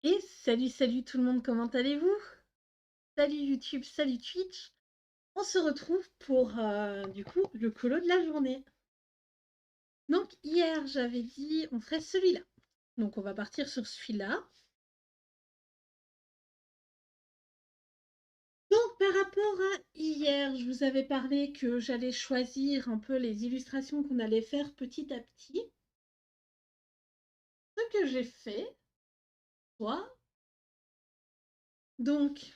Et salut tout le monde, comment allez-vous? Salut YouTube, salut Twitch. On se retrouve pour du coup le colo de la journée. Donc hier j'avais dit on ferait celui-là. Donc on va partir sur celui-là. Donc par rapport à hier, je vous avais parlé que j'allais choisir un peu les illustrations qu'on allait faire petit à petit. Ce que j'ai fait, soit. Donc,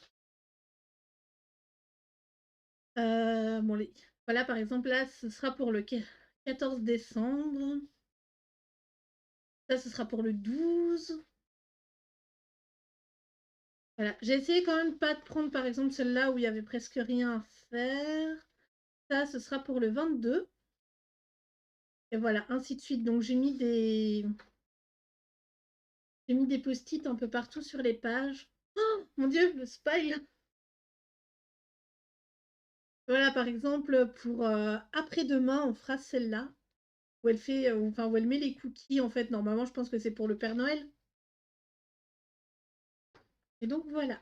bon, voilà par exemple là, ce sera pour le 14 décembre. Ça, ce sera pour le 12. Voilà. J'ai essayé quand même pas de prendre par exemple celle-là où il y avait presque rien à faire. Ça, ce sera pour le 22. Et voilà, ainsi de suite. Donc j'ai mis des post-it un peu partout sur les pages. Oh mon Dieu, le spoil. Voilà, par exemple, pour après-demain, on fera celle-là où elle fait, enfin où elle met les cookies. En fait, normalement, je pense que c'est pour le Père Noël. Et donc voilà.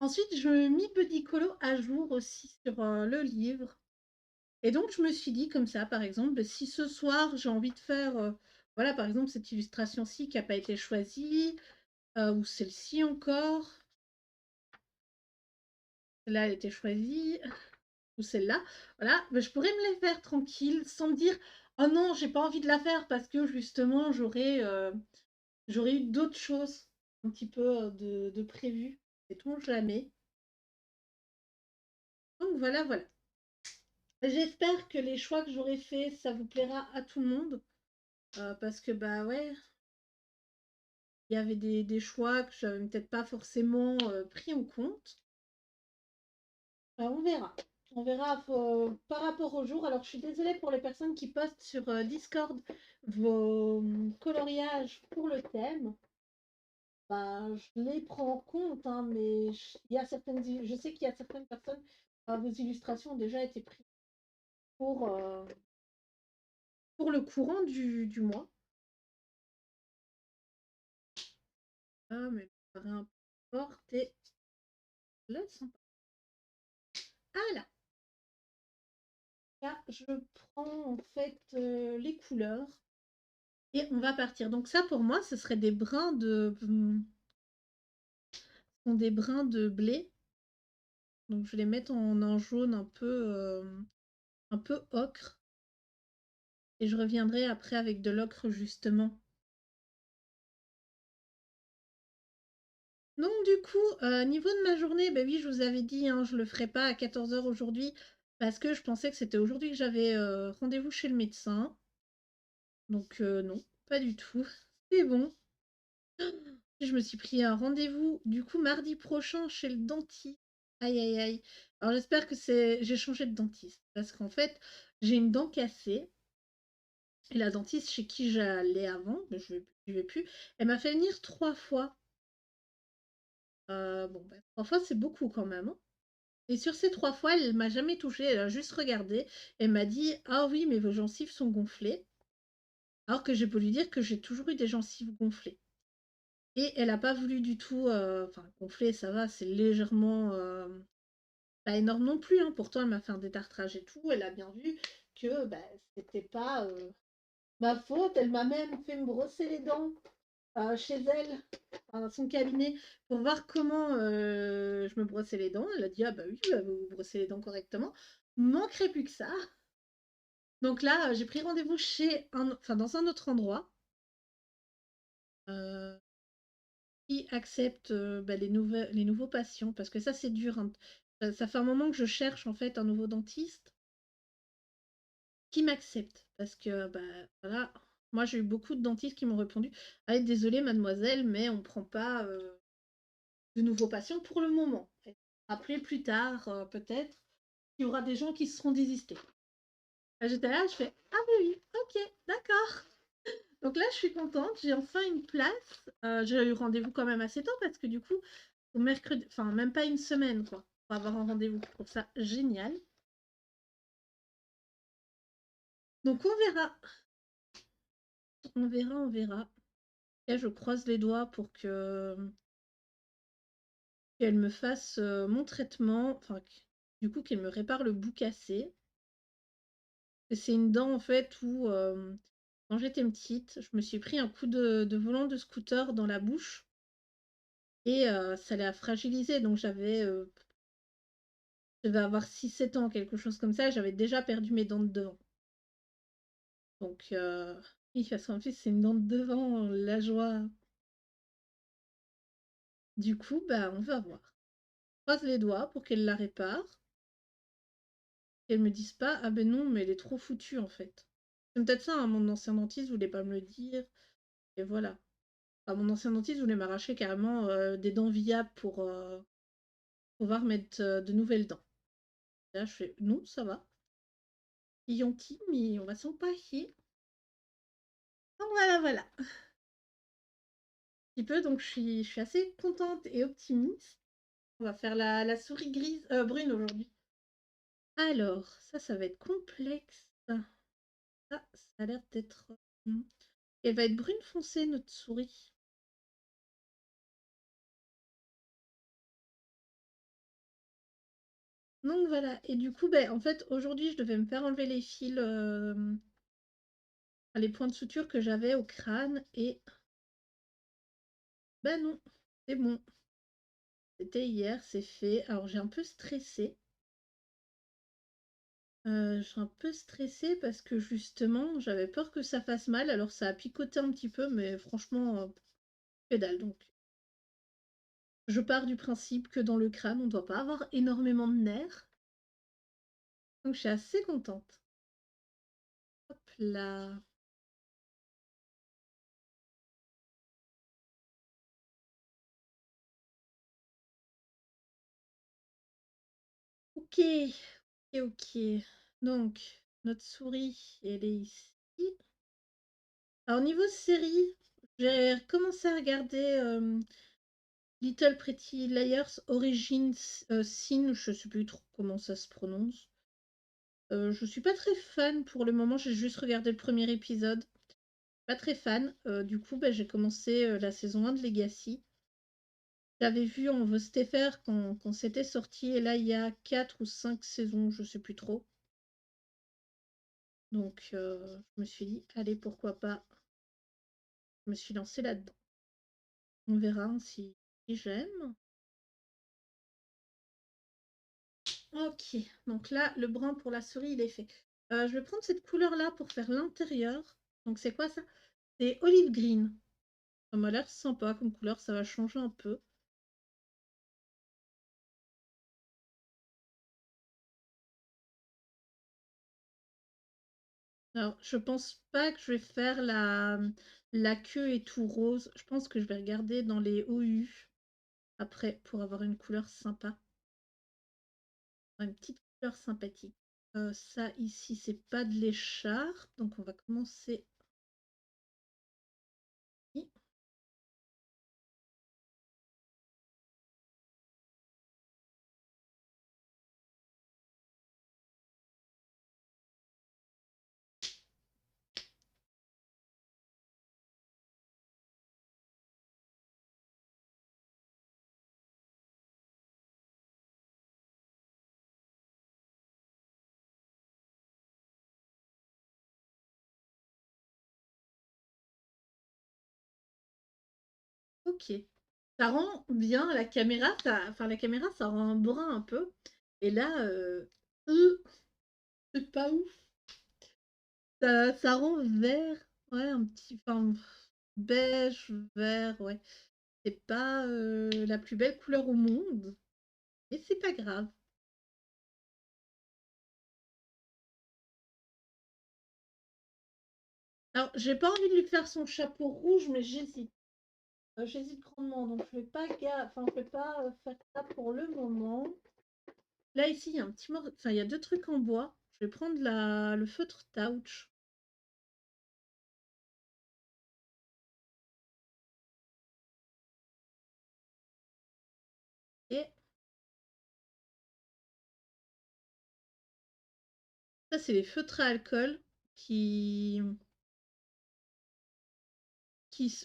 Ensuite, je mis Petit Colo à jour aussi sur le livre. Et donc, je me suis dit comme ça, par exemple, si ce soir j'ai envie de faire, voilà, par exemple, cette illustration-ci qui n'a pas été choisie, ou celle-ci encore, celle-là a été choisie, ou celle-là, voilà, ben, je pourrais me les faire tranquille, sans me dire, oh non, j'ai pas envie de la faire parce que justement, j'aurais eu d'autres choses un petit peu de prévues. Sait-on jamais. Donc voilà, voilà. J'espère que les choix que j'aurai faits, ça vous plaira à tout le monde. Parce que bah ouais, il y avait des choix que j'avais peut-être pas forcément pris en compte. On verra. On verra par rapport au jour. Alors je suis désolée pour les personnes qui postent sur Discord vos coloriages pour le thème. Bah, je les prends en compte, hein, mais il y a je sais qu'il y a certaines personnes, vos illustrations ont déjà été prises pour, euh, pour le courant du mois. Ah, mais peu importe. Et là, sympa. Ah là, là, je prends en fait les couleurs et on va partir. Donc ça, pour moi, ce serait des brins de blé. Donc je vais les mettre en un jaune un peu ocre. Et je reviendrai après avec de l'ocre justement. Donc du coup, niveau de ma journée, bah oui, je vous avais dit, hein, je le ferai pas à 14 heures aujourd'hui parce que je pensais que c'était aujourd'hui que j'avais rendez-vous chez le médecin. Donc non, pas du tout. C'est bon. Je me suis pris un rendez-vous du coup mardi prochain chez le dentiste. Aïe aïe aïe. Alors j'espère que j'ai changé de dentiste parce qu'en fait, j'ai une dent cassée et la dentiste chez qui j'allais avant, mais je vais plus, elle m'a fait venir 3 fois. Bon, bah, 3 fois, c'est beaucoup quand même, hein. Et sur ces 3 fois, elle m'a jamais touchée, elle a juste regardé et m'a dit: «Ah oui, mais vos gencives sont gonflées». Alors que j'ai beau lui dire que j'ai toujours eu des gencives gonflées. Et elle a pas voulu du tout, enfin gonfler, ça va, c'est légèrement, pas énorme non plus, hein. Pourtant, elle m'a fait un détartrage et tout. Elle a bien vu que, bah, c'était pas, ma faute. Elle m'a même fait me brosser les dents, chez elle, enfin, dans son cabinet, pour voir comment, je me brossais les dents. Elle a dit: «Ah bah oui, bah, vous vous brossez les dents correctement». Manquerait plus que ça. Donc là, j'ai pris rendez-vous dans un autre endroit, heu, qui accepte, bah, les nouveaux patients parce que ça, c'est dur, hein. Ça fait un moment que je cherche, en fait, un nouveau dentiste qui m'accepte parce que, bah, voilà, moi, j'ai eu beaucoup de dentistes qui m'ont répondu: «Ah désolée mademoiselle, mais on prend pas, de nouveaux patients pour le moment. Après, plus tard, peut-être, il y aura des gens qui seront désistés». J'étais là, je fais: «Ah oui, oui, OK, d'accord». Donc là, je suis contente, j'ai enfin une place. J'ai eu rendez-vous quand même assez tôt parce que du coup, au mercredi, enfin même pas une semaine quoi, pour avoir un rendez-vous. Je trouve ça génial. Donc on verra, on verra. Là, je croise les doigts pour que qu'elle me fasse, mon traitement, enfin du coup qu'elle me répare le bout cassé. Et c'est une dent en fait où, quand j'étais petite, je me suis pris un coup de volant de scooter dans la bouche et ça l'a fragilisé donc je devais avoir 6 7 ans, quelque chose comme ça, et j'avais déjà perdu mes dents de devant. Donc oui, parce qu'en plus c'est une dent de devant, la joie. Du coup, bah, on va voir. Croise les doigts pour qu'elle la répare, qu'elle me dise pas: «Ah ben non, mais elle est trop foutue en fait». C'est peut-être ça, hein, mon ancien dentiste voulait pas me le dire et voilà. Enfin, mon ancien dentiste voulait m'arracher carrément, des dents viables pour, pouvoir mettre, de nouvelles dents. Là, je fais: «Non, ça va, c'est gentil, mais on va s'en passer». Donc voilà, voilà. Un petit peu, donc je suis assez contente et optimiste. On va faire la souris grise, brune aujourd'hui. Alors, ça va être complexe. Ça a l'air d'être, elle va être brune foncé notre souris. Donc voilà, et du coup, ben en fait, aujourd'hui, je devais me faire enlever les fils, les points de suture que j'avais au crâne et bah non, c'est bon. C'était hier, c'est fait. Alors j'ai un peu stressé. Je suis un peu stressée parce que justement, j'avais peur que ça fasse mal. Alors ça a picoté un petit peu, mais franchement, que dalle. Donc je pars du principe que dans le crâne, on ne doit pas avoir énormément de nerfs. Donc je suis assez contente. Hop là. Ok, ok, ok. Donc, notre souris, elle est ici. Alors, niveau série, j'ai recommencé à regarder Little Pretty Liars Origins Sin, je sais plus trop comment ça se prononce. Je suis pas très fan pour le moment, j'ai juste regardé le premier épisode. Pas très fan. Du coup, bah, j'ai commencé la saison 1 de Legacy. J'avais vu On veut se faire quand c'était sorti, et là il y a 4 ou 5 saisons, je sais plus trop. Donc je me suis dit, allez, pourquoi pas. Je me suis lancée là-dedans. On verra, hein, si j'aime. Ok, donc là, le brun pour la souris, il est fait. Je vais prendre cette couleur-là pour faire l'intérieur. Donc c'est quoi ça? C'est olive green. Ça m'a l'air sympa comme couleur, ça va changer un peu. Alors, je pense pas que je vais faire la queue et tout rose. Je pense que je vais regarder dans les OU après pour avoir une couleur sympa. Une petite couleur sympathique. Ça ici, c'est pas de l'écharpe, donc on va commencer. Ok. Ça rend bien la caméra, enfin la caméra, ça rend un brun un peu. Et là, c'est pas ouf. Ça rend vert, ouais, un petit, enfin beige, vert, ouais. C'est pas la plus belle couleur au monde, mais c'est pas grave. Alors, j'ai pas envie de lui faire son chapeau rouge, mais j'hésite. J'hésite grandement, donc je vais pas faire ça pour le moment. Là, ici, il y a un petit morceau, enfin, il y a deux trucs en bois. Je vais prendre le feutre Touch. Et ça, c'est les feutres à alcool qui,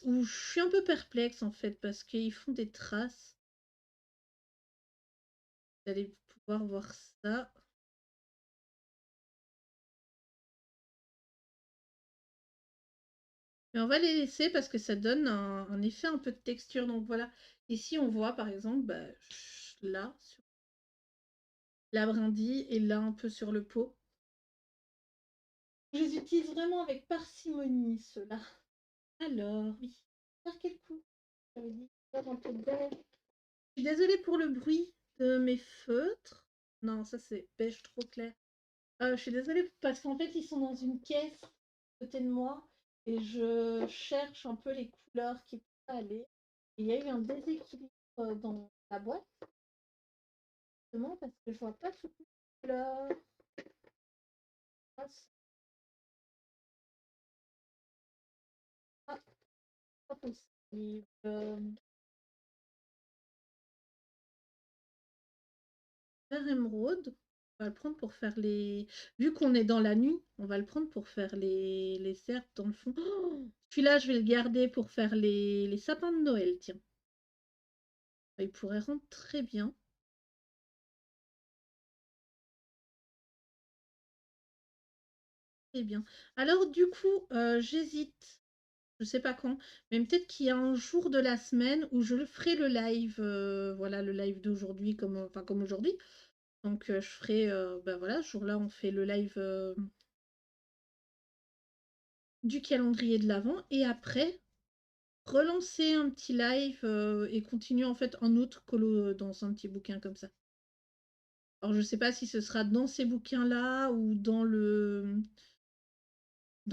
où je suis un peu perplexe en fait parce qu'ils font des traces. Vous allez pouvoir voir ça. Mais on va les laisser parce que ça donne un effet un peu de texture. Donc voilà, ici on voit par exemple bah, là, sur la brindille et là un peu sur le pot. Je les utilise vraiment avec parcimonie, ceux-là. Alors, oui. Faire quel coup? J'avais dit faire un peu de beige. Je suis désolée pour le bruit de mes feutres. Non, ça c'est beige trop clair. Je suis désolée parce qu'en fait, ils sont dans une caisse à côté de moi et je cherche un peu les couleurs qui pourraient aller. Il y a eu un déséquilibre dans la boîte, justement, parce que je vois pas toutes les couleurs. Ah, c'est pas possible. Vert émeraude, on va le prendre pour faire les. Vu qu'on est dans la nuit, on va le prendre pour faire les cercles dans le fond. Oh, celui-là, je vais le garder pour faire les sapins de Noël, tiens. Il pourrait rendre très bien. Très bien. Alors, du coup, j'hésite. Je sais pas quand, mais peut-être qu'il y a un jour de la semaine où je le ferai le live, voilà, le live d'aujourd'hui, comme, enfin, comme aujourd'hui. Donc, je ferai, bah voilà, ce jour-là, on fait le live du calendrier de l'Avent. Et après, relancer un petit live et continuer en fait un autre colo dans un petit bouquin comme ça. Alors, je sais pas si ce sera dans ces bouquins-là ou dans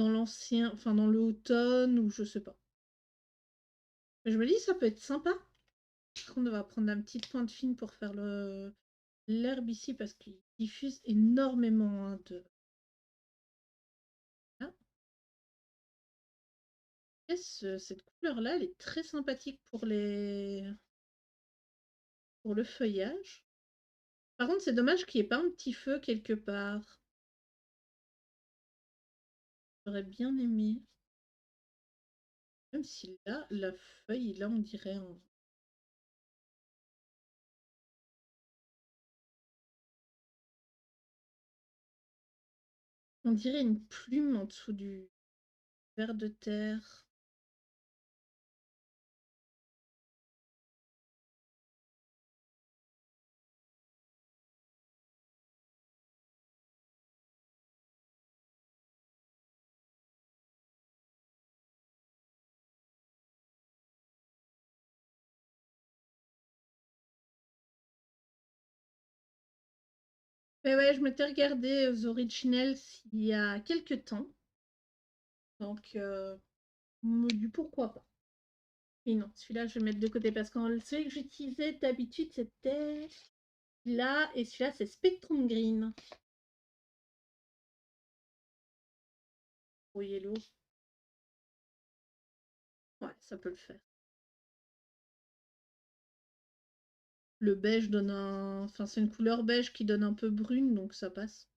l'ancien, enfin, dans le automne ou je sais pas. Mais je me dis, ça peut être sympa. Par contre, on va prendre un petit pointe fine pour faire l'herbe ici parce qu'il diffuse énormément hein, de. Ah. Cette couleur-là, elle est très sympathique pour pour le feuillage. Par contre, c'est dommage qu'il n'y ait pas un petit feu quelque part. J'aurais bien aimé. Même si là, la feuille, là, on dirait un. On dirait une plume en dessous du ver de terre. Mais ouais, je m'étais regardé The Originals il y a quelques temps. Donc, me dit pourquoi pas. Et non, celui-là, je vais mettre de côté parce que celui que j'utilisais d'habitude, c'était là. Et celui-là, c'est Spectrum Green. Au yellow. Ouais, ça peut le faire. Le beige donne un. Enfin, c'est une couleur beige qui donne un peu brune, donc ça passe.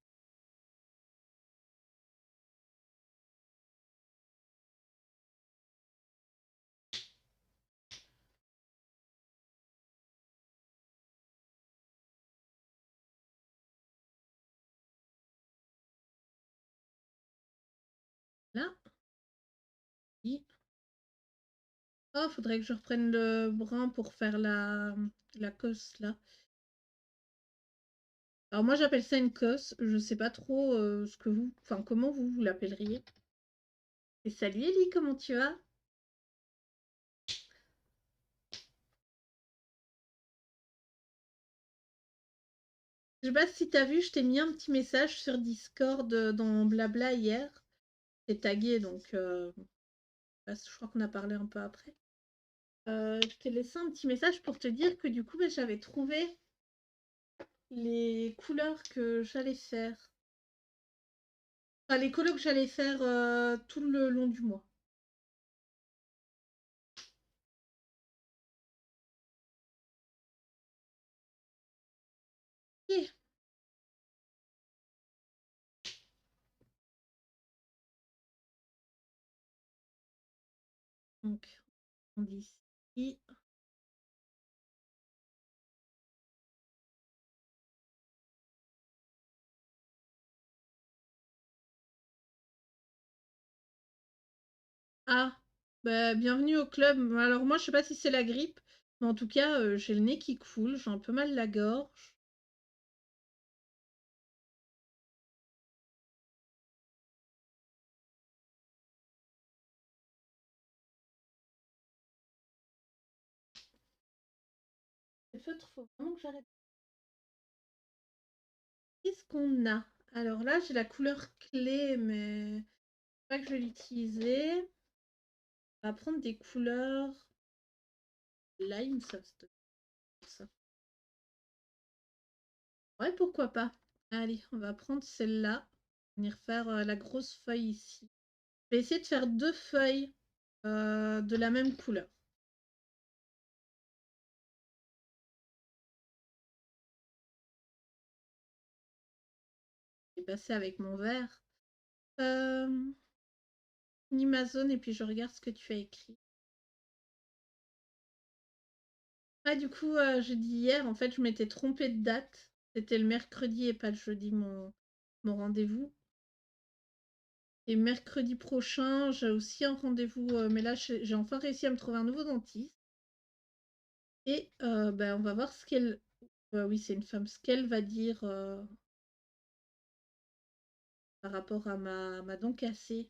Là. Oui. Oh, faudrait que je reprenne le brun pour faire la cosse là. Alors moi j'appelle ça une cosse, je sais pas trop ce que vous, enfin comment vous l'appelleriez. Et salut Ellie, comment tu vas? Je sais pas si t'as vu, je t'ai mis un petit message sur Discord dans Blabla hier. T'es tagué donc je crois qu'on a parlé un peu après. Je t'ai laissé un petit message pour te dire que du coup bah, j'avais trouvé les couleurs que j'allais faire. Enfin les colos que j'allais faire tout le long du mois. Ok. Donc, on dit ici. Ah, bah, bienvenue au club. Alors moi, je sais pas si c'est la grippe, mais en tout cas, j'ai le nez qui coule, j'ai un peu mal la gorge. Les feutres, faut vraiment que j'arrête. Qu'est-ce qu'on a? Alors là, j'ai la couleur clé, mais pas que je vais l'utiliser. On va prendre des couleurs lime, ça. Ouais, pourquoi pas. Allez, on va prendre celle-là. Venir faire la grosse feuille ici. Je vais essayer de faire deux feuilles de la même couleur. Je vais passer avec mon verre. Une Amazon et puis je regarde ce que tu as écrit. Ah, du coup, j'ai dit hier, en fait, je m'étais trompée de date. C'était le mercredi et pas le jeudi, mon rendez-vous. Et mercredi prochain, j'ai aussi un rendez-vous, mais là, j'ai enfin réussi à me trouver un nouveau dentiste. Et ben, on va voir ce qu'elle... oui, c'est une femme, ce qu'elle va dire par rapport à ma dent cassée.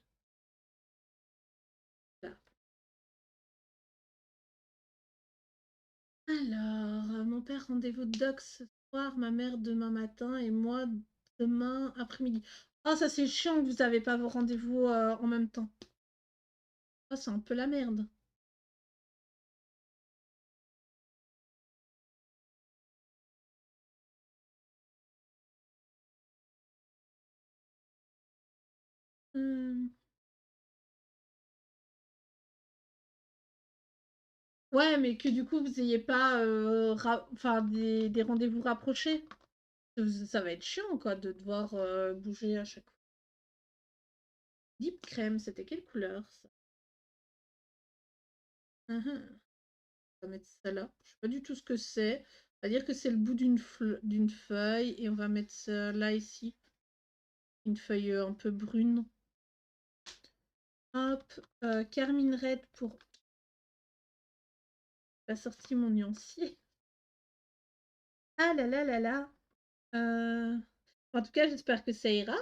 Là. Alors, mon père, rendez-vous de doc ce soir, ma mère demain matin et moi demain après-midi. Oh, ça c'est chiant que vous n'avez pas vos rendez-vous en même temps. Oh, c'est un peu la merde. Hmm. Ouais, mais que du coup, vous n'ayez pas enfin, des rendez-vous rapprochés. Ça va être chiant, quoi, de devoir bouger à chaque fois. Deep crème, c'était quelle couleur, ça? Mhm. On va mettre ça là. Je sais pas du tout ce que c'est. On va dire que c'est le bout d'une feuille et on va mettre ça là, ici. Une feuille un peu brune. Hop, Carmine Red pour la sortie mon nuancier. Ah là là là là. En tout cas, j'espère que ça ira.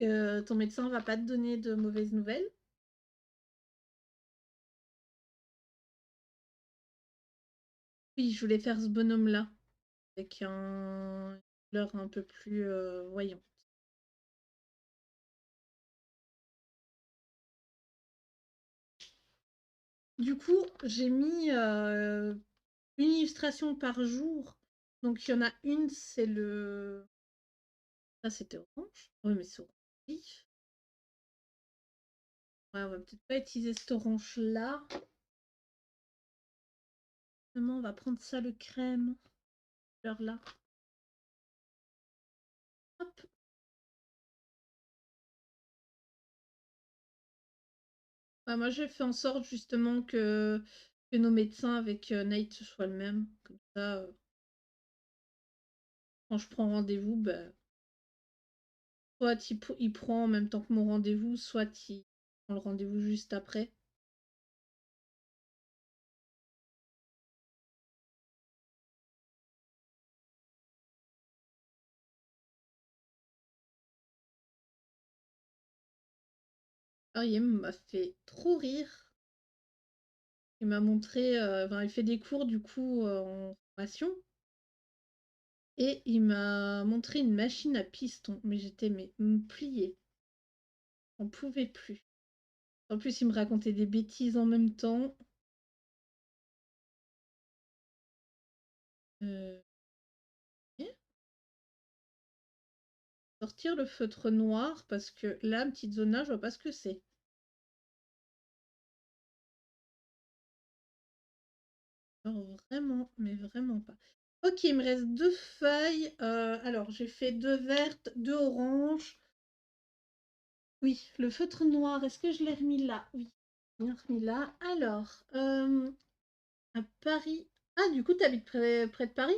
Que ton médecin va pas te donner de mauvaises nouvelles. Oui, je voulais faire ce bonhomme-là avec une couleur un peu plus voyante. Du coup, j'ai mis une illustration par jour. Donc, il y en a une, c'est le... Ça, c'était orange. Oui, mais c'est orange vif. Ouais, on va peut-être pas utiliser cet orange-là. On va prendre ça, le crème. Couleur là. Hop. Bah, moi, j'ai fait en sorte justement que nos médecins avec Nate soient le même. Comme ça, quand je prends rendez-vous, bah, soit il prend en même temps que mon rendez-vous, soit il prend le rendez-vous juste après. Ariel m'a fait trop rire. Il m'a montré, enfin, il fait des cours du coup en formation. Et il m'a montré une machine à piston. Mais j'étais pliée. On pouvait plus. En plus, il me racontait des bêtises en même temps. Euh, Sortir le feutre noir parce que là, petite zone-là, je vois pas ce que c'est. Alors, vraiment, mais vraiment pas. Ok, il me reste deux feuilles. Alors, j'ai fait deux vertes, deux oranges. Oui, le feutre noir, est-ce que je l'ai remis là? Oui. bien remis là. Alors, à Paris. Ah, du coup, t'habites près de Paris?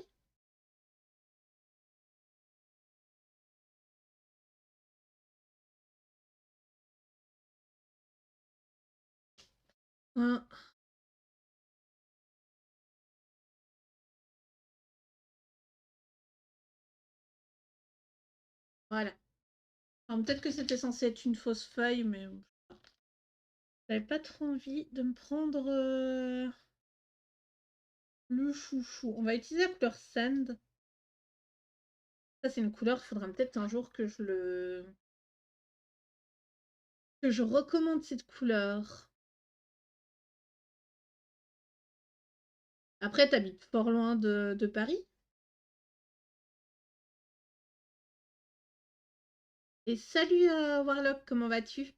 Ah, voilà. Alors, peut-être que c'était censé être une fausse feuille, mais j'avais pas trop envie de me prendre le chouchou. On va utiliser la couleur sand. Ça, c'est une couleur, il faudra peut-être un jour que je recommande cette couleur. Après, t'habites fort loin de Paris. Et salut Warlock, comment vas-tu?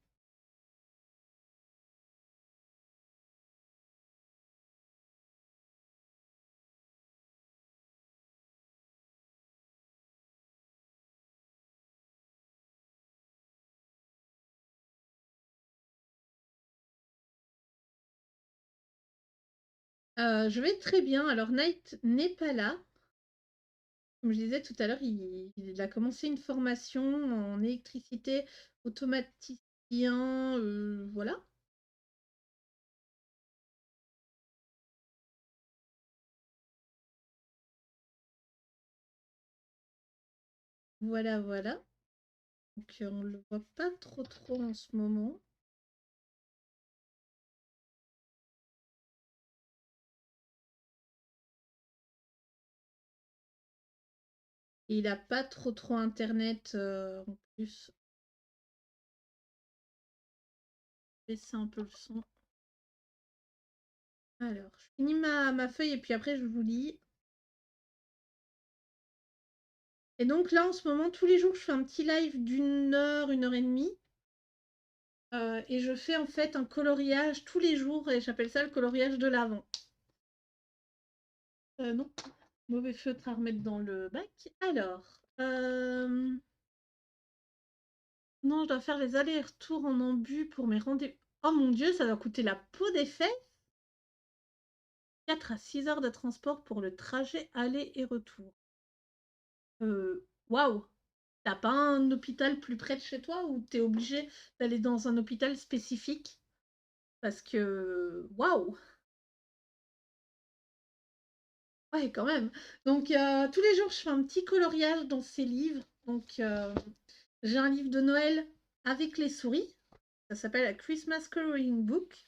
Je vais très bien. Alors, Knight n'est pas là. Comme je disais tout à l'heure, il a commencé une formation en électricité automaticien. Voilà. Voilà, voilà. Donc, on le voit pas trop en ce moment. Et il a pas trop internet en plus. Baisser un peu le son. Alors, je finis ma feuille et puis après je vous lis. Et donc là, en ce moment, tous les jours, je fais un petit live d'une heure et demie. Et je fais en fait un coloriage tous les jours et j'appelle ça le coloriage de l'avant. Non, mauvais feutre à remettre dans le bac. Alors, non, je dois faire les allers-retours en ambu pour mes rendez-vous. Oh mon Dieu, ça doit coûter la peau des fesses. 4 à 6 heures de transport pour le trajet aller et retour. Waouh! T'as pas un hôpital plus près de chez toi ou t'es obligé d'aller dans un hôpital spécifique? Parce que, waouh! Ouais, quand même. Donc, tous les jours, je fais un petit coloriage dans ces livres. Donc, j'ai un livre de Noël avec les souris. Ça s'appelle A Christmas Coloring Book.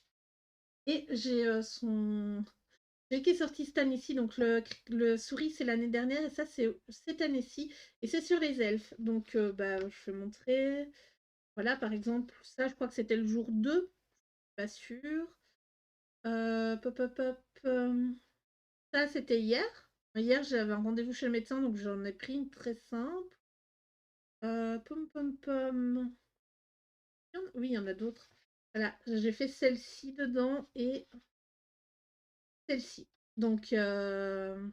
Et j'ai celui qui est sorti cette année-ci. Donc, le souris, c'est l'année dernière. Et ça, c'est cette année-ci. Et c'est sur les elfes. Donc, bah, je vais montrer. Voilà, par exemple, ça, je crois que c'était le jour 2. Pas sûr. Pop, pop, pop. Ça, c'était hier. Hier, j'avais un rendez-vous chez le médecin, donc j'en ai pris une très simple. Pom pom pom. Oui, il y en a d'autres. Voilà, j'ai fait celle-ci dedans et celle-ci. Donc, je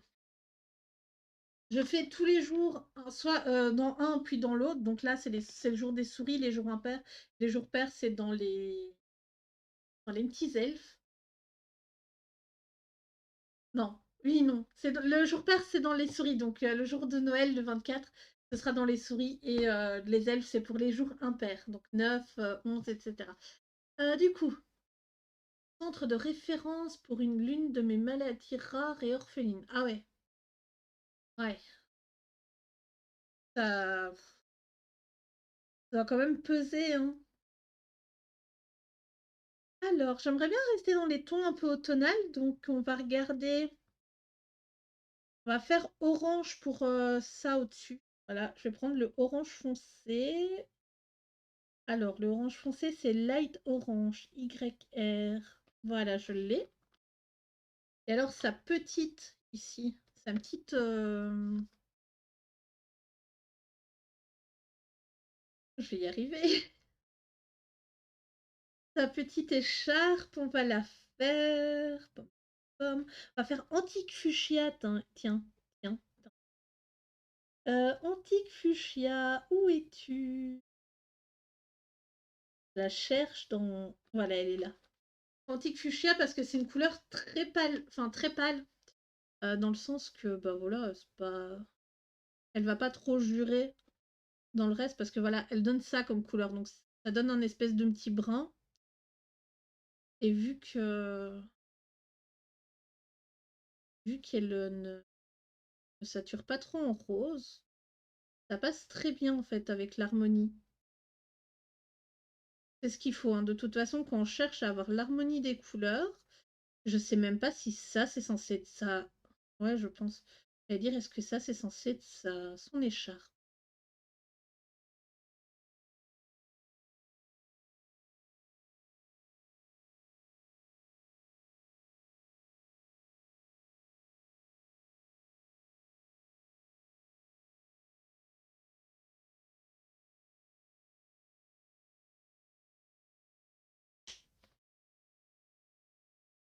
fais tous les jours, soit dans un puis dans l'autre. Donc là, c'est le jour des souris, les jours impairs. Les jours pairs, c'est dans les petits elfes. Non, oui, non. Le jour pair, c'est dans les souris. Donc, le jour de Noël, le 24, ce sera dans les souris. Et les elfes, c'est pour les jours impairs. Donc, 9, 11, etc. Du coup, centre de référence pour l'une de mes maladies rares et orphelines. Ah ouais, ouais. Ça va quand même peser, hein. Alors, j'aimerais bien rester dans les tons un peu automnales. Donc, on va regarder. On va faire orange pour ça au-dessus. Voilà, je vais prendre le orange foncé. Alors, le orange foncé, c'est Light Orange, YR. Voilà, je l'ai. Et alors, sa petite, ici, sa petite... Je vais y arriver. Sa petite écharpe, on va la faire... Pom, pom. On va faire antique fuchsia, tiens, tiens. Antique fuchsia, où es-tu? Je la cherche dans... Voilà, elle est là. Antique fuchsia parce que c'est une couleur très pâle, enfin très pâle, dans le sens que, bah voilà, c'est pas... Elle va pas trop jurer dans le reste parce que voilà, elle donne ça comme couleur, donc ça donne un espèce de petit brun. Et vu qu'elle ne sature pas trop en rose, ça passe très bien en fait avec l'harmonie. C'est ce qu'il faut, hein. De toute façon, quand on cherche à avoir l'harmonie des couleurs, je sais même pas si ça c'est censé être ça. Ouais, je pense. J'allais dire, est-ce que ça c'est censé être son écharpe?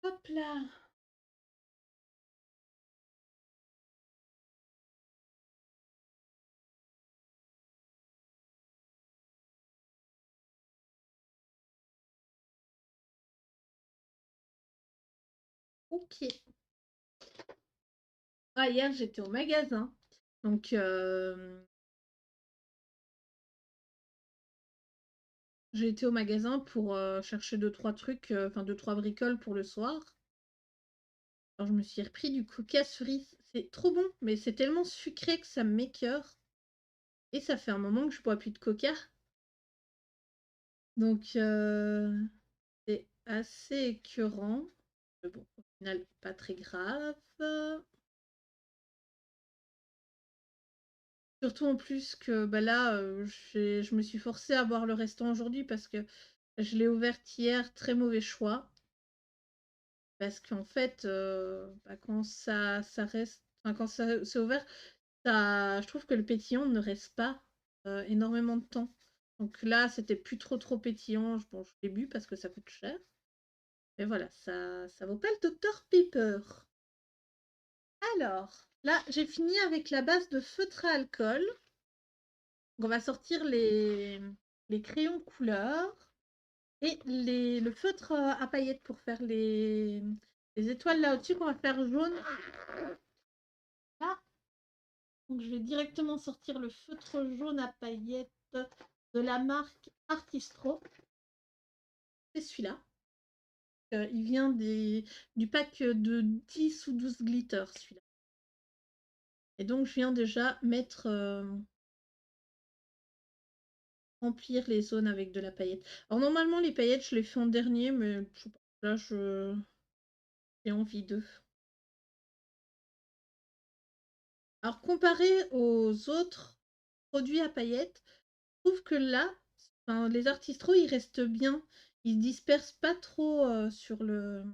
Hop là! Ok. Ah, hier j'étais au magasin. Donc, j'ai été au magasin pour chercher deux, trois trucs, enfin deux, trois bricoles pour le soir. Alors, je me suis repris du coca cerise. C'est trop bon, mais c'est tellement sucré que ça m'écœure. Et ça fait un moment que je bois plus de coca. Donc, c'est assez écœurant. Mais bon, au final, pas très grave. Surtout en plus que bah là, je me suis forcée à boire le restant aujourd'hui parce que je l'ai ouverte hier, très mauvais choix. Parce qu'en fait, bah, quand ça reste, enfin, quand ça c'est ouvert, je trouve que le pétillant ne reste pas énormément de temps. Donc là, c'était plus trop pétillant. Bon, je l'ai bu parce que ça coûte cher. Mais voilà, ça vaut pas le Dr Pepper. Alors, là, j'ai fini avec la base de feutre à alcool. Donc, on va sortir les crayons couleur et le feutre à paillettes pour faire les étoiles là au-dessus qu'on va faire jaune. Là, donc je vais directement sortir le feutre jaune à paillettes de la marque Artistro. C'est celui-là. Il vient du pack de 10 ou 12 glitters, celui-là. Et donc, je viens déjà mettre, remplir les zones avec de la paillette. Alors, normalement, les paillettes, je les fais en dernier, mais là, j'ai envie d'eux. Alors, comparé aux autres produits à paillettes, je trouve que là, enfin, les artistros, ils restent bien. Ils se dispersent pas trop sur le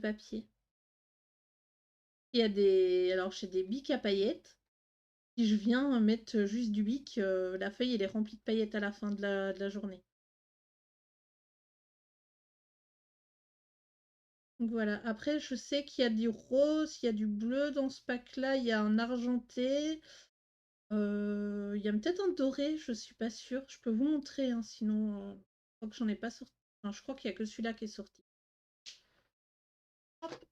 papier. Alors, j'ai des bics à paillettes. Si je viens mettre juste du bic, la feuille, elle est remplie de paillettes à la fin de la journée. Donc voilà. Après, je sais qu'il y a du rose, il y a du bleu dans ce pack-là, il y a un argenté. Il y a peut-être un doré, je suis pas sûre. Je peux vous montrer, hein, sinon, je crois que j'en ai pas sorti. Enfin, je crois qu'il y a que celui-là qui est sorti. Hop.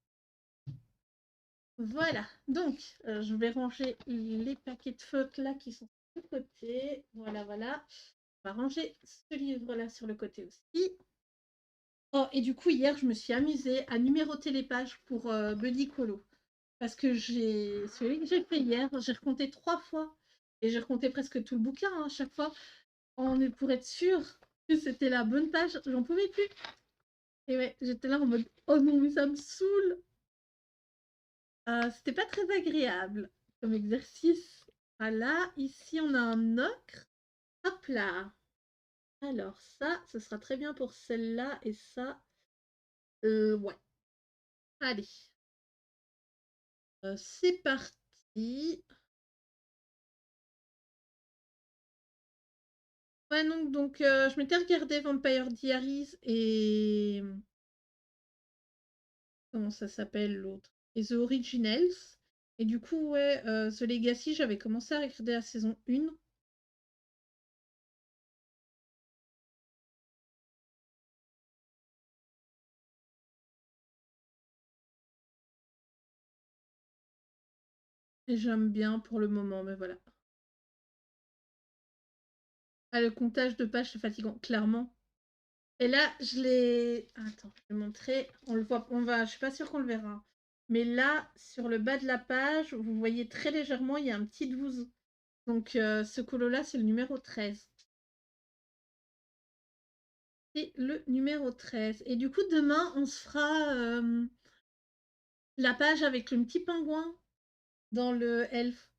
Voilà. Donc, je vais ranger les paquets de feutres là qui sont de côté. Voilà, voilà. On va ranger ce livre-là sur le côté aussi. Oh, et du coup, hier, je me suis amusée à numéroter les pages pour Buddy Colo. Parce que celui que j'ai fait hier, j'ai recompté 3 fois. Et j'ai recompté presque tout le bouquin, hein, à chaque fois. Pour être sûr que c'était la bonne page, j'en pouvais plus. Et ouais, j'étais là en mode oh non, mais ça me saoule. C'était pas très agréable comme exercice. Voilà, ici on a un ocre. Hop là. Alors ça, ce sera très bien pour celle-là et ça. Ouais. Allez, c'est parti. Ouais, non, donc je m'étais regardé Vampire Diaries et comment ça s'appelle l'autre? Et The Originals. Et du coup, ouais, The Legacy, j'avais commencé à regarder la saison 1. Et j'aime bien pour le moment, mais voilà. Ah, le comptage de pages, c'est fatigant, clairement. Et là, je l'ai. Attends, je vais montrer. On le voit, on va. Je suis pas sûre qu'on le verra. Mais là, sur le bas de la page, vous voyez très légèrement, il y a un petit 12. Donc, ce colo-là, c'est le numéro 13. C'est le numéro 13. Et du coup, demain, on se fera la page avec le petit pingouin dans le Elf.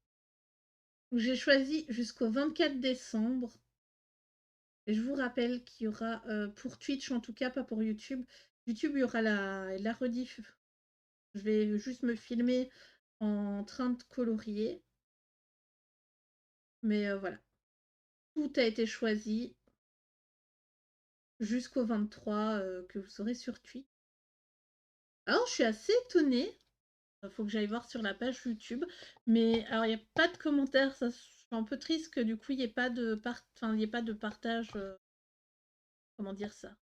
J'ai choisi jusqu'au 24 décembre. Et je vous rappelle qu'il y aura, pour Twitch en tout cas, pas pour YouTube. YouTube, il y aura la rediff. Je vais juste me filmer en train de colorier. Mais voilà. Tout a été choisi jusqu'au 23 que vous aurez sur Twitch. Alors, je suis assez étonnée. Il faut que j'aille voir sur la page YouTube. Mais alors, il n'y a pas de commentaires. Ça, je suis un peu triste que du coup, il n'y ait pas de, enfin, il y ait pas de partage. Comment dire ça?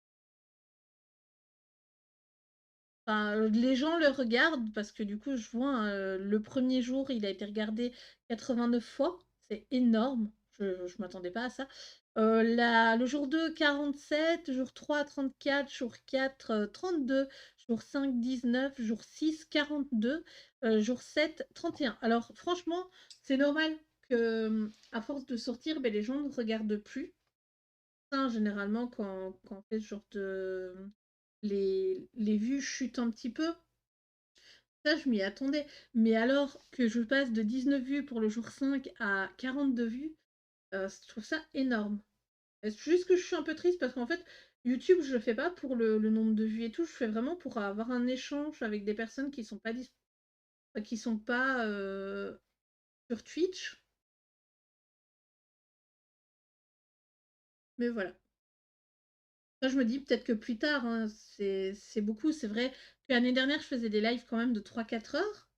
Enfin, les gens le regardent parce que du coup, je vois le premier jour, il a été regardé 89 fois. C'est énorme. Je ne m'attendais pas à ça. Le jour 2, 47. Jour 3, 34. Jour 4, 32. Jour 5, 19. Jour 6, 42. Jour 7, 31. Alors, franchement, c'est normal que, à force de sortir, ben, les gens ne regardent plus. Ça, généralement, quand on fait ce genre de. Les vues chutent un petit peu. Ça, je m'y attendais. Mais alors que je passe de 19 vues pour le jour 5 à 42 vues, je trouve ça énorme. C'est juste que je suis un peu triste parce qu'en fait, YouTube, je le fais pas pour le nombre de vues et tout. Je fais vraiment pour avoir un échange avec des personnes qui sont pas sur Twitch. Mais voilà. Ça, je me dis peut-être que plus tard, hein, c'est beaucoup. C'est vrai que l'année dernière, je faisais des lives quand même de 3-4 heures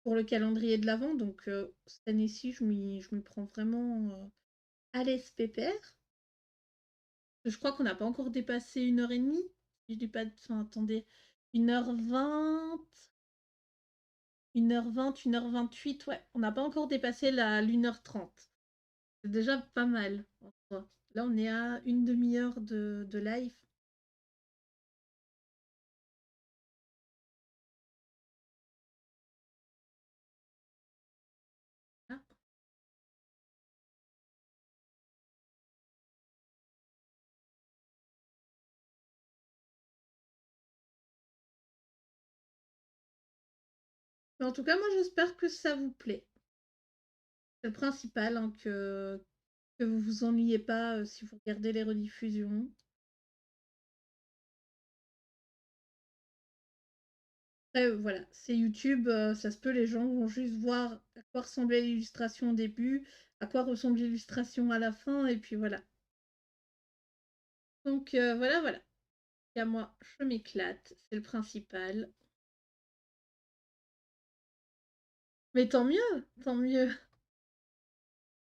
pour le calendrier de l'Avent. Donc cette année-ci, je m'y prends vraiment à l'aise pépère. Je crois qu'on n'a pas encore dépassé 1 h 30. Je dis pas. Enfin, attendez. 1 h 20. 1 h 20, 1 h 28. Ouais, on n'a pas encore dépassé la l'1 h 30. C'est déjà pas mal en soi. Là, on est à une demi-heure de live. Ah. Mais en tout cas, moi, j'espère que ça vous plaît. C'est le principal, hein, que vous vous ennuyez pas si vous regardez les rediffusions. Après, voilà, c'est YouTube, ça se peut, les gens vont juste voir à quoi ressemblait l'illustration au début, à quoi ressemble l'illustration à la fin, et puis voilà. Donc voilà, voilà. Et à moi, je m'éclate, c'est le principal. Mais tant mieux, tant mieux.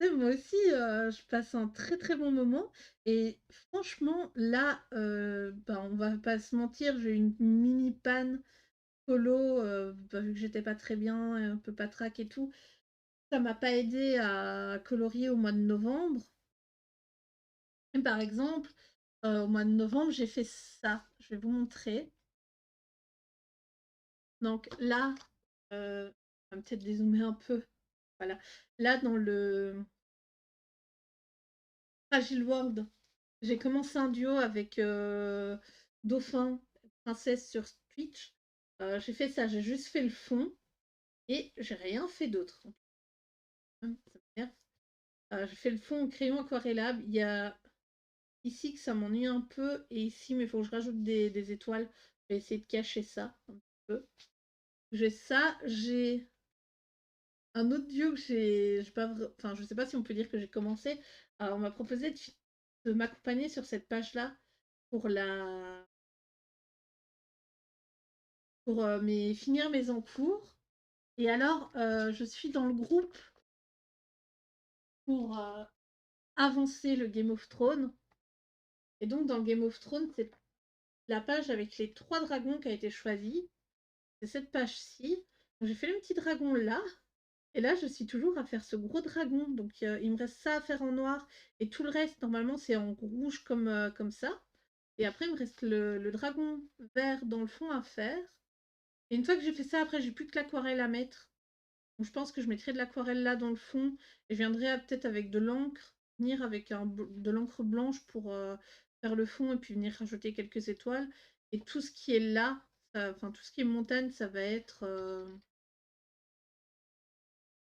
Moi aussi, je passe un très très bon moment. Et franchement, là, bah, on va pas se mentir, j'ai eu une mini panne colo, bah, vu que j'étais pas très bien, un peu patraque et tout. Ça m'a pas aidé à colorier au mois de novembre. Et par exemple, au mois de novembre, j'ai fait ça. Je vais vous montrer. Donc là, on va peut-être dézoomer un peu. Voilà. Là, dans le Fragile World, j'ai commencé un duo avec Dauphin, Princesse sur Twitch. J'ai fait ça, j'ai juste fait le fond et j'ai rien fait d'autre. Ça m'énerve. J'ai fait le fond au crayon aquarellable. Il y a ici que ça m'ennuie un peu et ici, mais il faut que je rajoute des étoiles. Je vais essayer de cacher ça un petit peu. J'ai ça, j'ai un autre duo que j'ai pas, enfin, je sais pas si on peut dire que j'ai commencé. On m'a proposé de m'accompagner sur cette page-là pour finir mes encours. Et alors, je suis dans le groupe pour avancer le Game of Thrones. Et donc, dans le Game of Thrones, c'est la page avec les 3 dragons qui a été choisie. C'est cette page-ci. J'ai fait le petit dragon là, et là je suis toujours à faire ce gros dragon, donc il me reste ça à faire en noir, et tout le reste normalement c'est en rouge comme ça. Et après il me reste le dragon vert dans le fond à faire. Et une fois que j'ai fait ça, après j'ai plus que l'aquarelle à mettre. Donc je pense que je mettrai de l'aquarelle là dans le fond, et je viendrai peut-être avec de l'encre, venir avec de l'encre blanche pour faire le fond, et puis venir rajouter quelques étoiles. Et tout ce qui est là, enfin tout ce qui est montagne, ça va être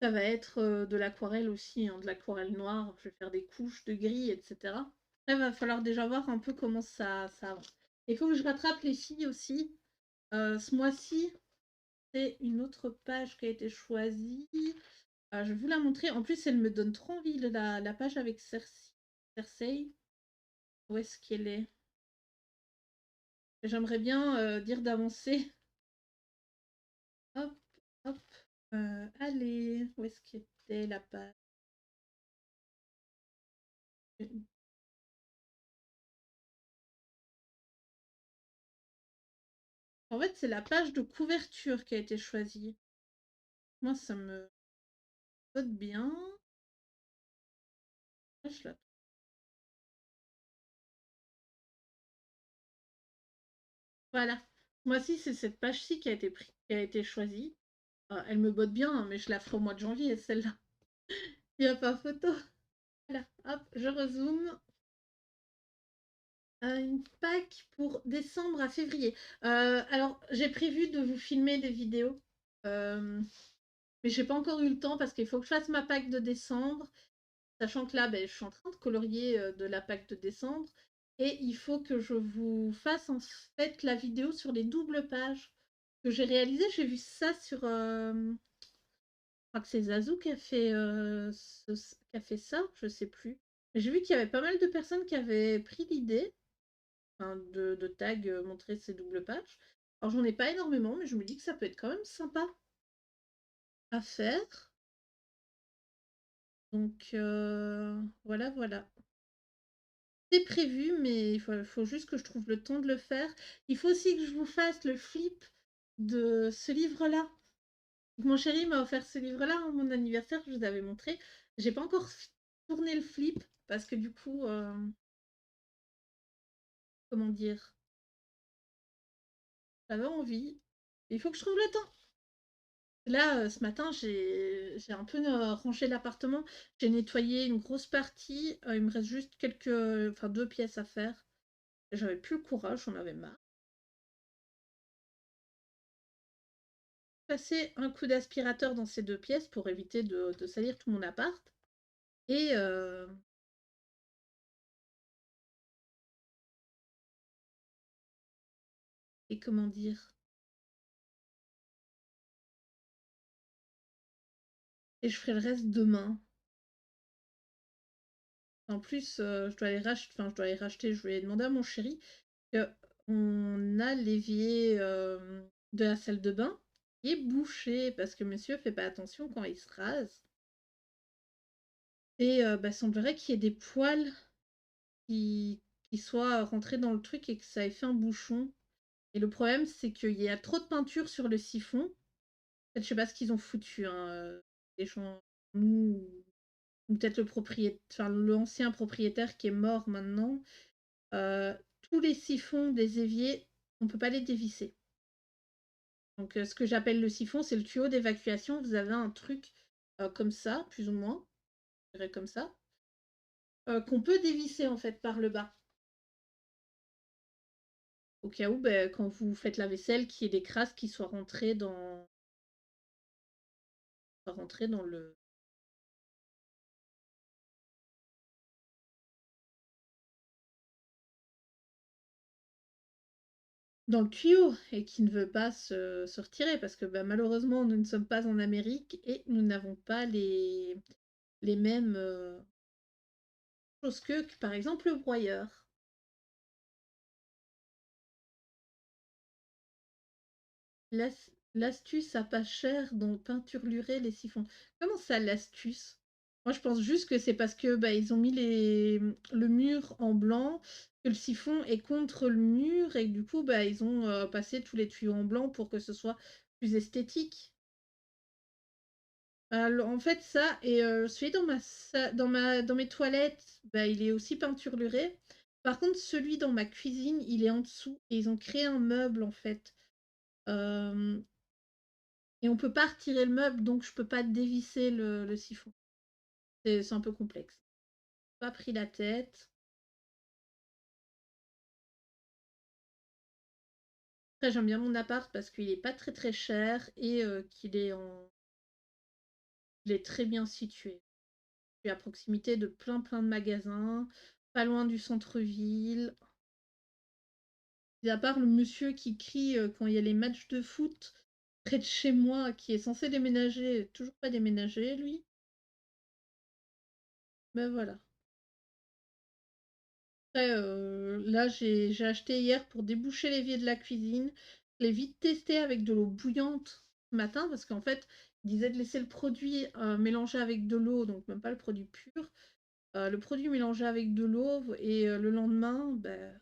de l'aquarelle aussi, hein, de l'aquarelle noire. Je vais faire des couches de gris, etc. Il va falloir déjà voir un peu comment ça avance. Il faut que je rattrape les filles aussi. Ce mois-ci, c'est une autre page qui a été choisie. Je vais vous la montrer. En plus, elle me donne trop envie, la page avec Cersei. Où est-ce qu'elle est? J'aimerais bien dire d'avancer. Hop, hop. Allez, où est-ce qu'était la page? En fait, c'est la page de couverture qui a été choisie. Moi, ça me botte bien. Je la... Voilà. Moi aussi, c'est cette page-ci qui a été choisie. Elle me botte bien, hein, mais je la ferai au mois de janvier, celle-là. Il n'y a pas photo. Voilà, hop, je rezoome. Une Pâques pour décembre à février. Alors, j'ai prévu de vous filmer des vidéos, mais j'ai pas encore eu le temps parce qu'il faut que je fasse ma Pâques de décembre, sachant que là, ben, je suis en train de colorier de la Pâques de décembre, et il faut que je vous fasse en fait la vidéo sur les doubles pages que j'ai réalisées. J'ai vu ça sur, je crois que c'est Zazou qui a fait ça, je sais plus. J'ai vu qu'il y avait pas mal de personnes qui avaient pris l'idée. Enfin, de tag montrer ces doubles pages. Alors j'en ai pas énormément, mais je me dis que ça peut être quand même sympa à faire. Donc voilà, voilà. C'est prévu, mais il faut juste que je trouve le temps de le faire. Il faut aussi que je vous fasse le flip de ce livre-là. Mon chéri m'a offert ce livre-là à mon anniversaire, je vous avais montré. J'ai pas encore tourné le flip parce que du coup, comment dire, j'avais envie. Il faut que je trouve le temps. Là, ce matin, j'ai un peu rangé l'appartement. J'ai nettoyé une grosse partie. Il me reste juste enfin 2 pièces à faire. J'avais plus le courage, j'en avais marre. Passer un coup d'aspirateur dans ces 2 pièces pour éviter de salir tout mon appart. Et comment dire? Et je ferai le reste demain. En plus, je dois aller racheter, enfin je dois aller racheter, je vais demander à mon chéri qu'on a l'évier de la salle de bain qui est bouché parce que monsieur fait pas attention quand il se rase. Et bah, semblerait qu'il y ait des poils qui, qui soient rentrés dans le truc et que ça ait fait un bouchon. Et le problème, c'est qu'il y a trop de peinture sur le siphon. En fait, je sais pas ce qu'ils ont foutu, hein, les gens, nous, ou peut-être le propriétaire, enfin l'ancien propriétaire qui est mort maintenant. Tous les siphons des éviers, on peut pas les dévisser. Donc, ce que j'appelle le siphon, c'est le tuyau d'évacuation. Vous avez un truc comme ça, plus ou moins, je dirais comme ça, qu'on peut dévisser en fait par le bas. Au cas où, ben, quand vous faites la vaisselle, qu'il y ait des crasses qui soient rentrées dans le tuyau et qui ne veut pas se retirer parce que ben, malheureusement, nous ne sommes pas en Amérique et nous n'avons pas les mêmes choses que, par exemple, le broyeur. L'astuce à pas cher dont peinturlurer les siphons. Comment ça, l'astuce? Moi, je pense juste que c'est parce que bah, ils ont mis le mur en blanc, que le siphon est contre le mur, et du coup, bah, ils ont passé tous les tuyaux en blanc pour que ce soit plus esthétique. En fait, ça et celui dans mes toilettes, bah, il est aussi peinturluré. Par contre, celui dans ma cuisine, il est en dessous et ils ont créé un meuble, en fait, hem et on peut pas retirer le meuble, donc je peux pas dévisser le siphon. C'est un peu complexe. Pas pris la tête. Après, j'aime bien mon appart parce qu'il est pas très, très cher et il est très bien situé. Je suis à proximité de plein, plein de magasins, pas loin du centre-ville. Et à part le monsieur qui crie quand il y a les matchs de foot près de chez moi, qui est censé déménager, toujours pas déménagé, lui. Ben voilà. Après, là, j'ai acheté hier pour déboucher l'évier de la cuisine. Je l'ai vite testé avec de l'eau bouillante ce matin parce qu'en fait, il disait de laisser le produit mélangé avec de l'eau, donc même pas le produit pur. Le produit mélangé avec de l'eau et le lendemain, ben,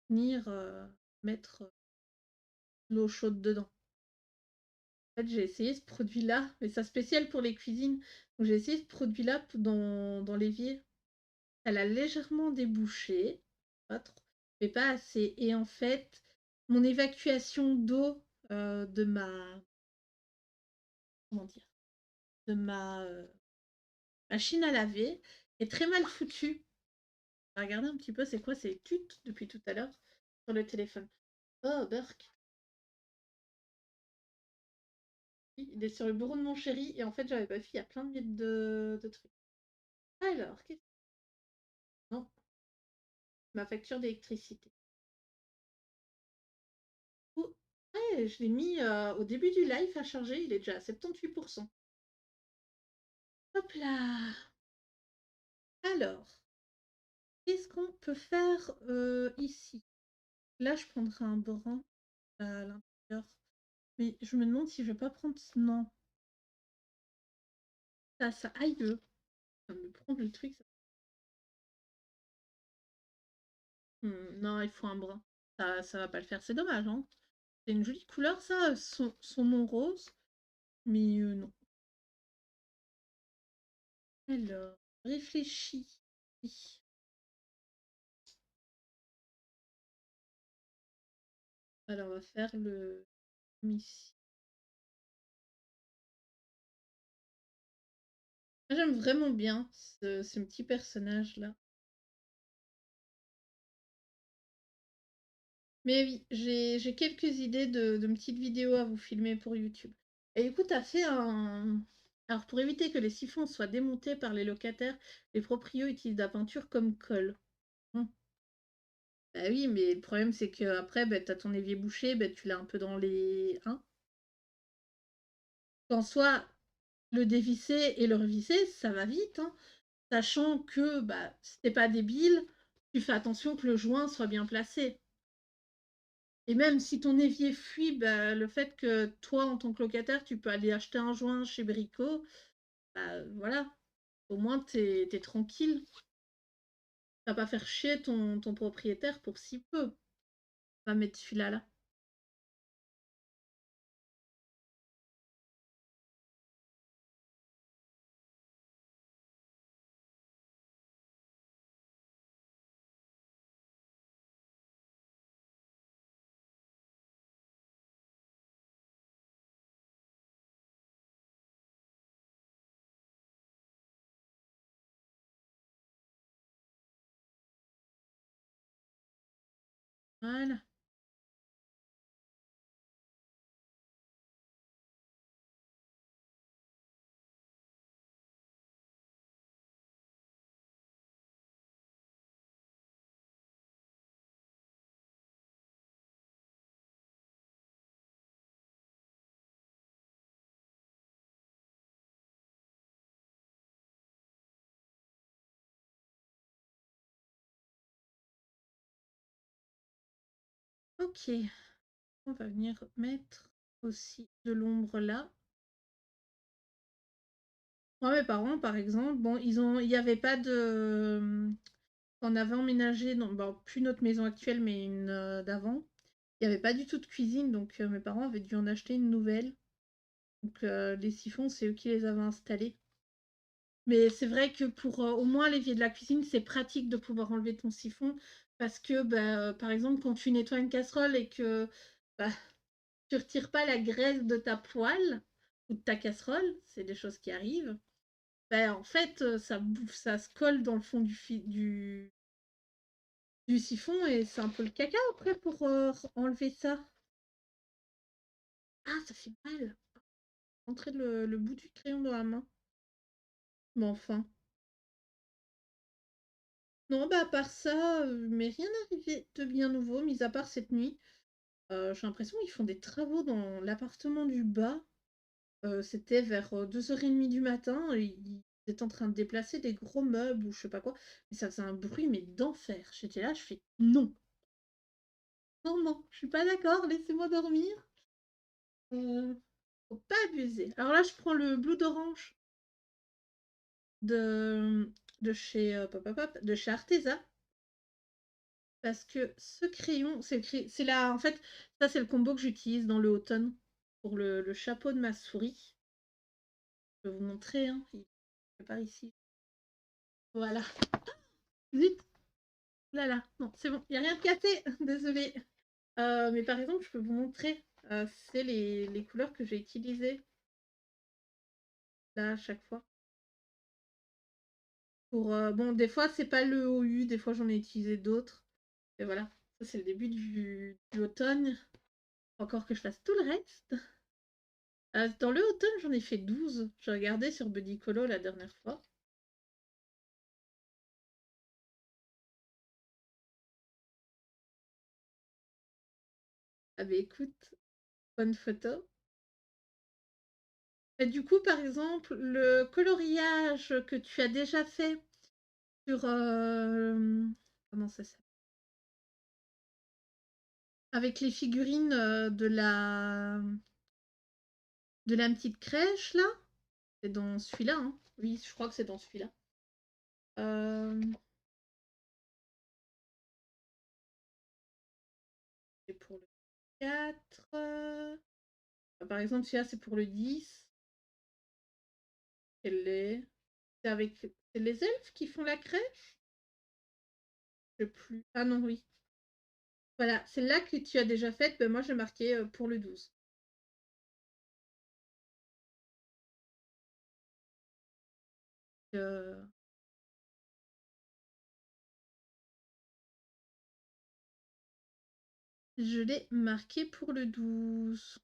venir mettre de l'eau chaude dedans. En fait, j'ai essayé ce produit-là, mais c'est spécial pour les cuisines. Donc j'ai essayé ce produit-là dans l'évier. Elle a légèrement débouché, pas trop, mais pas assez. Et en fait, mon évacuation d'eau de ma, comment dire, de ma machine à laver est très mal foutue. On va regarder un petit peu, c'est quoi ces tutes depuis tout à l'heure sur le téléphone. Oh, Burk. Il est sur le bureau de mon chéri et en fait, j'avais pas vu, il y a plein de miettes de trucs. Alors, qu'est-ce non, ma facture d'électricité. Oh, ouais, je l'ai mis au début du live à charger, il est déjà à 78%. Hop là. Alors, qu'est-ce qu'on peut faire ici? Là, je prendrai un brin à l'intérieur. Mais je me demande si je vais pas prendre... Non, ça aille. Ça me prend le truc. Non, il faut un brin. Ça va pas le faire, c'est dommage, hein. C'est une jolie couleur, ça, son nom rose. Mais non. Alors, réfléchis. Alors, on va faire le ici. J'aime vraiment bien ce petit personnage-là. Mais oui, j'ai quelques idées de petites vidéos à vous filmer pour YouTube. Et écoute, t'as fait un... Alors, pour éviter que les siphons soient démontés par les locataires, les proprios utilisent de la peinture comme colle. Hum. Bah oui, mais le problème, c'est que après, bah, t'as ton évier bouché, bah, tu l'as un peu dans les... Hein. Qu'en soit, le dévisser et le revisser, ça va vite, hein. Sachant que, bah, si t'es pas débile, tu fais attention que le joint soit bien placé. Et même si ton évier fuit, bah, le fait que toi, en tant que locataire, tu peux aller acheter un joint chez Brico, bah, voilà, au moins t'es tranquille. Tu vas pas faire chier ton propriétaire pour si peu. Va mettre celui-là là. Voilà. Ok. On va venir mettre aussi de l'ombre là. Moi, mes parents, par exemple, bon, il n'y avait pas de... On avait emménagé, dans, bon, plus notre maison actuelle, mais une d'avant. Il n'y avait pas du tout de cuisine, donc mes parents avaient dû en acheter une nouvelle. Donc les siphons, c'est eux qui les avaient installés. Mais c'est vrai que pour au moins l'évier de la cuisine, c'est pratique de pouvoir enlever ton siphon parce que, bah, par exemple, quand tu nettoies une casserole et que bah, tu retires pas la graisse de ta poêle ou de ta casserole, c'est des choses qui arrivent. Bah, en fait, ça se colle dans le fond du siphon et c'est un peu le caca après pour enlever ça. Ah, ça fait mal. Rentrer le bout du crayon dans la main. Mais enfin. Non, bah à part ça, mais rien arrivé de bien nouveau, mis à part cette nuit. J'ai l'impression qu'ils font des travaux dans l'appartement du bas. C'était vers 2h30 du matin. Et ils étaient en train de déplacer des gros meubles ou je sais pas quoi. Mais ça faisait un bruit, mais d'enfer. J'étais là, je fais non. Non, non, je suis pas d'accord, laissez-moi dormir. Faut pas abuser. Alors là, je prends le Blue d'orange de, de chez, de chez Arteza. Parce que ce crayon, c'est là, en fait, ça c'est le combo que j'utilise dans le automne pour le chapeau de ma souris. Je peux vous montrer, hein, il est par ici. Voilà. Zut, là là, non, c'est bon, il n'y a rien de cassé, désolé. Mais par exemple, je peux vous montrer, c'est les couleurs que j'ai utilisées là à chaque fois. Pour, bon, des fois c'est pas le OU, des fois j'en ai utilisé d'autres. Et voilà, ça c'est le début de l'automne. Encore que je fasse tout le reste. Dans le automne, j'en ai fait 12. J'ai regardé sur Budicolo la dernière fois. Ah bah écoute, bonne photo. Et du coup, par exemple, le coloriage que tu as déjà fait sur... comment ça s'appelle? Avec les figurines de la petite crèche, là. C'est dans celui-là, hein. Oui, je crois que c'est dans celui-là. Euh, c'est pour le 4. Par exemple, celui-là, c'est pour le 10. Quel est... C'est les elfes qui font la crèche? Je sais plus. Ah non, oui. Voilà, celle-là que tu as déjà faite, ben moi j'ai marqué pour le 12. Euh, je l'ai marqué pour le 12.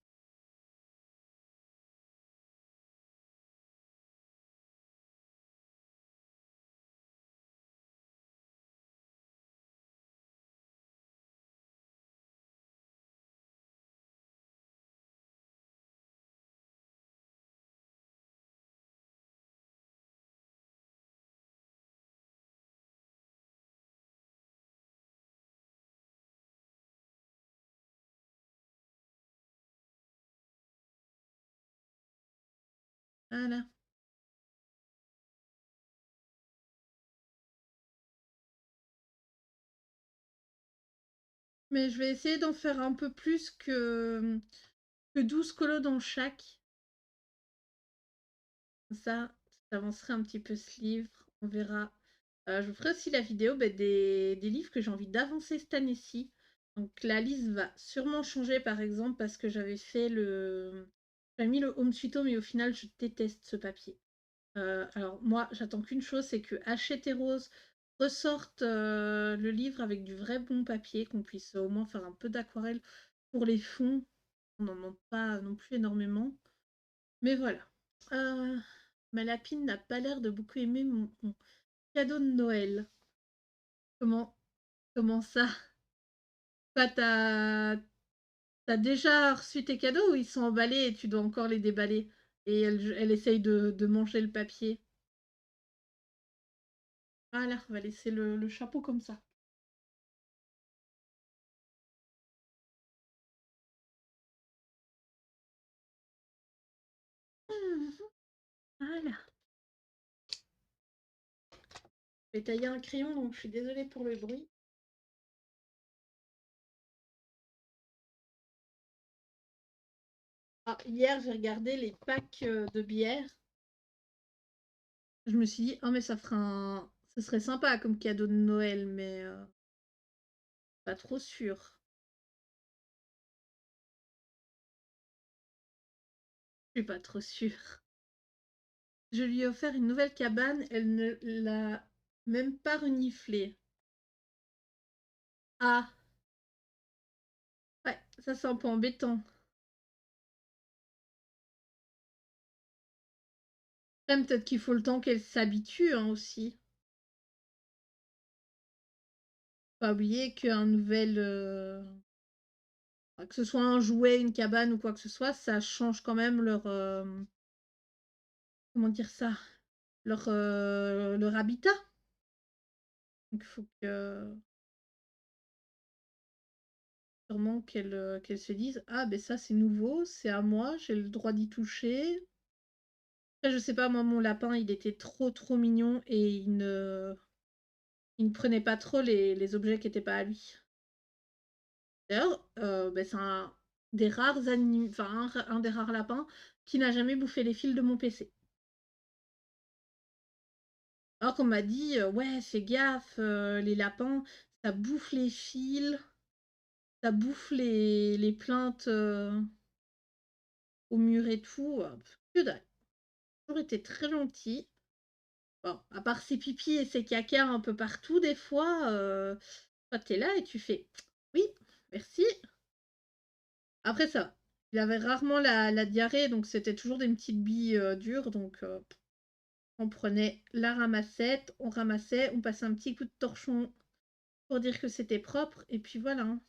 Voilà. Mais je vais essayer d'en faire un peu plus que 12 colos dans chaque. Comme ça avancerait un petit peu ce livre. On verra. Je vous ferai aussi la vidéo des livres que j'ai envie d'avancer cette année-ci. Donc la liste va sûrement changer par exemple parce que j'avais fait le... J'avais mis le Home Sweet Home et au final je déteste ce papier. Alors moi j'attends qu'une chose, c'est que Hachette et Rose ressortent le livre avec du vrai bon papier, qu'on puisse au moins faire un peu d'aquarelle pour les fonds. On n'en demande pas non plus énormément. Mais voilà. Ma lapine n'a pas l'air de beaucoup aimer mon cadeau de Noël. Comment, comment ça? Bah, t'as déjà reçu tes cadeaux ou ils sont emballés et tu dois encore les déballer? Et elle essaye de manger le papier. Voilà, on va laisser le chapeau comme ça. Mhm. Voilà. Je vais tailler un crayon, donc je suis désolée pour le bruit. Ah, hier, j'ai regardé les packs de bière. Je me suis dit, oh, mais ça fera un. Ce serait sympa comme cadeau de Noël, mais pas trop sûr. Je suis pas trop sûre. Je lui ai offert une nouvelle cabane, elle ne l'a même pas reniflée. Ah, ouais, ça c'est un peu embêtant. Même peut-être qu'il faut le temps qu'elle s'habitue hein, aussi. Pas oublier qu'un nouvel. Que ce soit un jouet, une cabane ou quoi que ce soit, ça change quand même leur. Comment dire ça? Leur habitat. Donc il faut que. Sûrement qu'elle se dise ah, ben ça c'est nouveau, c'est à moi, j'ai le droit d'y toucher. Après, je sais pas, moi, mon lapin, il était trop, trop mignon et il ne prenait pas trop les objets qui n'étaient pas à lui. D'ailleurs, ben, c'est un des rares enfin, un des rares lapins qui n'a jamais bouffé les fils de mon PC. Alors qu'on m'a dit, ouais, fais gaffe, les lapins, ça bouffe les fils, ça bouffe les plaintes au mur et tout. Que dalle. Toujours été très gentil. Bon, à part ses pipis et ses caca un peu partout, des fois, toi, t'es là et tu fais oui, merci. Après ça, il avait rarement la diarrhée, donc c'était toujours des petites billes dures. Donc on prenait la ramassette, on ramassait, on passait un petit coup de torchon pour dire que c'était propre, et puis voilà. Hein.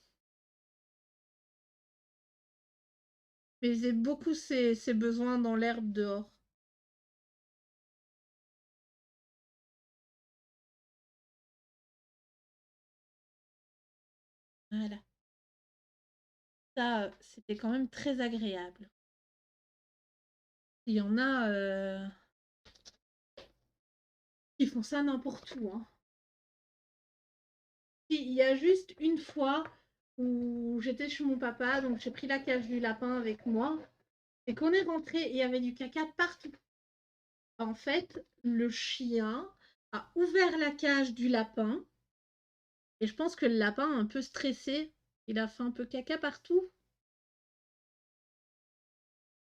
Mais il faisait beaucoup ses besoins dans l'herbe dehors. Voilà. Ça, c'était quand même très agréable. Il y en a qui font ça n'importe où. Hein. Il y a juste une fois où j'étais chez mon papa, donc j'ai pris la cage du lapin avec moi, et qu'on est rentré et il y avait du caca partout. En fait, le chien a ouvert la cage du lapin, et je pense que le lapin, un peu stressé, il a fait un peu caca partout.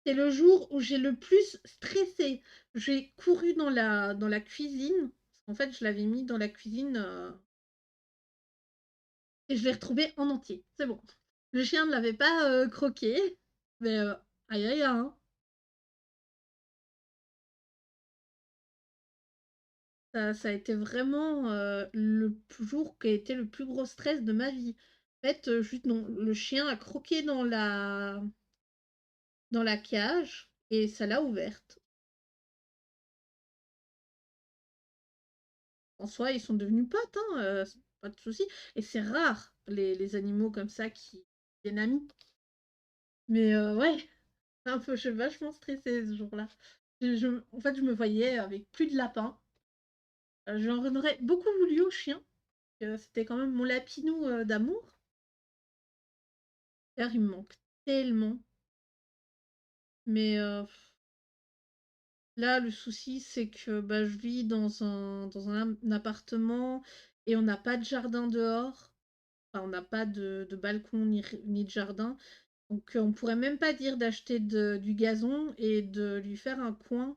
C'est le jour où j'ai le plus stressé. J'ai couru dans la cuisine, parce qu'en fait, je l'avais mis dans la cuisine, et je l'ai retrouvé en entier. C'est bon. Le chien ne l'avait pas croqué, mais aïe aïe hein. Ça a été vraiment le jour qui a été le plus gros stress de ma vie. En fait, juste non, le chien a croqué dans la cage et ça l'a ouverte. En soi, ils sont devenus potes, hein, pas de souci. Et c'est rare les animaux comme ça qui deviennent amis. Mais ouais, je suis vachement stressée ce jour-là. En fait, je me voyais avec plus de lapins. J'en aurais beaucoup voulu au chien. C'était quand même mon lapinou d'amour. D'ailleurs, il me manque tellement. Mais là, le souci, c'est que bah, je vis dans un appartement et on n'a pas de jardin dehors. Enfin, on n'a pas de balcon ni de jardin. Donc, on pourrait même pas dire d'acheter du gazon et de lui faire un coin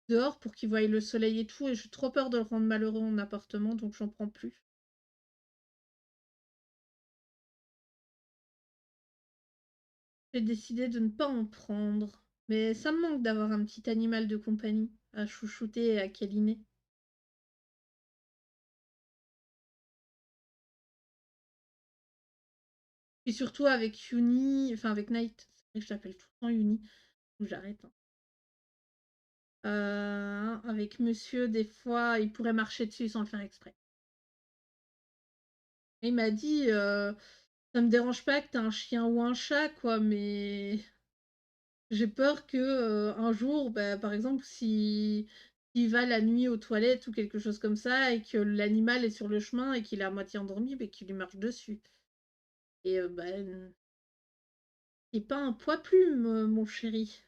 dehors pour qu'il voie le soleil et tout. Et j'ai trop peur de le rendre malheureux en appartement, donc j'en prends plus. J'ai décidé de ne pas en prendre. Mais ça me manque d'avoir un petit animal de compagnie à chouchouter et à câliner. Et surtout avec Yuni, enfin avec Night. C'est vrai que je l'appelle tout le temps Yuni. Ou j'arrête. Hein. Avec monsieur, des fois, il pourrait marcher dessus sans le faire exprès. Et il m'a dit ça me dérange pas que t'aies un chien ou un chat, quoi, mais j'ai peur que un jour, bah, par exemple, si il va la nuit aux toilettes ou quelque chose comme ça et que l'animal est sur le chemin et qu'il est à moitié endormi, bah, qu'il lui marche dessus. Et bah, Et pas un poids plume, mon chéri.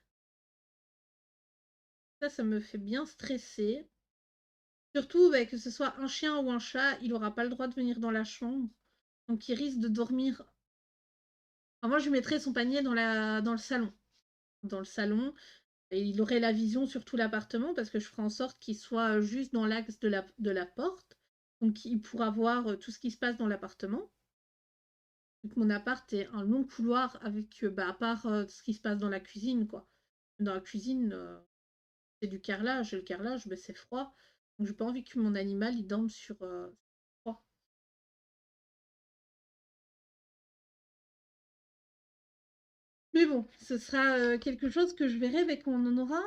Ça me fait bien stresser. Surtout, bah, que ce soit un chien ou un chat, il aura pas le droit de venir dans la chambre. Donc il risque de dormir. Enfin, moi, je lui mettrais son panier dans le salon. Dans le salon. Et il aurait la vision sur tout l'appartement parce que je ferai en sorte qu'il soit juste dans l'axe de la porte. Donc il pourra voir tout ce qui se passe dans l'appartement. Vu que mon appart est un long couloir avec, bah, à part ce qui se passe dans la cuisine, quoi. Dans la cuisine, c'est du carrelage. Et le carrelage, bah, c'est froid. Donc j'ai pas envie que mon animal il dorme sur froid. Mais bon, ce sera quelque chose que je verrai dès qu'on en aura,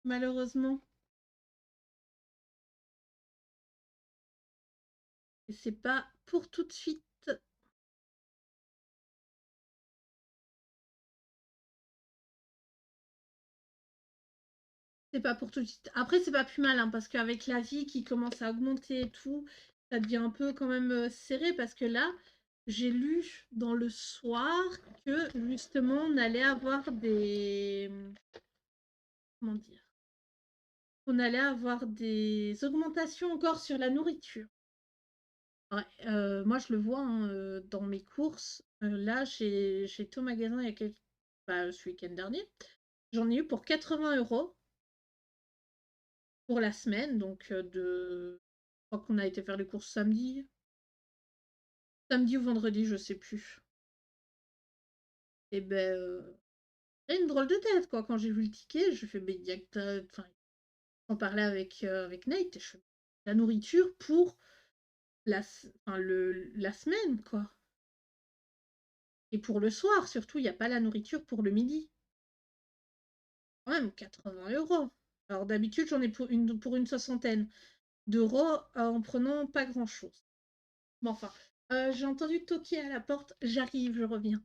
malheureusement. Et c'est pas pour tout de suite. C'est pas pour tout de suite. Après, c'est pas plus mal, hein, parce qu'avec la vie qui commence à augmenter et tout, ça devient un peu quand même serré, parce que là, j'ai lu dans le soir que justement on allait avoir des... Comment dire? On allait avoir des augmentations encore sur la nourriture. Ouais, moi je le vois, hein, dans mes courses. Là, j'ai été au magasin il y a bah, ce week-end dernier. J'en ai eu pour 80 € pour la semaine, donc je crois qu'on a été faire les courses samedi. Samedi ou vendredi, je sais plus. Et ben, j'ai une drôle de tête, quoi. Quand j'ai vu le ticket, je fais, mais il y a que enfin, j'en parlais avec Nate, et je fais, la nourriture pour enfin, la semaine, quoi. Et pour le soir, surtout, il n'y a pas la nourriture pour le midi. Quand même, 80 €. Alors d'habitude, j'en ai pour une soixantaine d'euros en prenant pas grand-chose. Bon, enfin, j'ai entendu toquer à la porte. J'arrive, je reviens.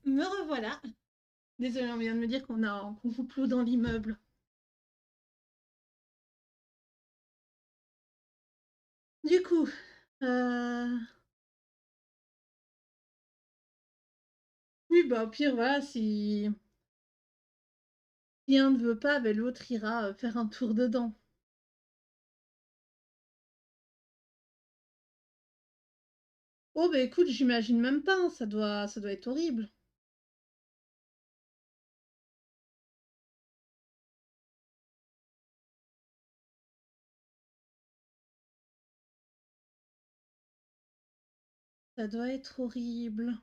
Me revoilà. Désolée, on vient de me dire qu'on coupe l'eau dans l'immeuble. Du coup, euh, oui, bah au pire, voilà, si un ne veut pas, ben, l'autre ira faire un tour dedans. Oh, bah, écoute, j'imagine même pas, hein, ça doit être horrible. Ça doit être horrible.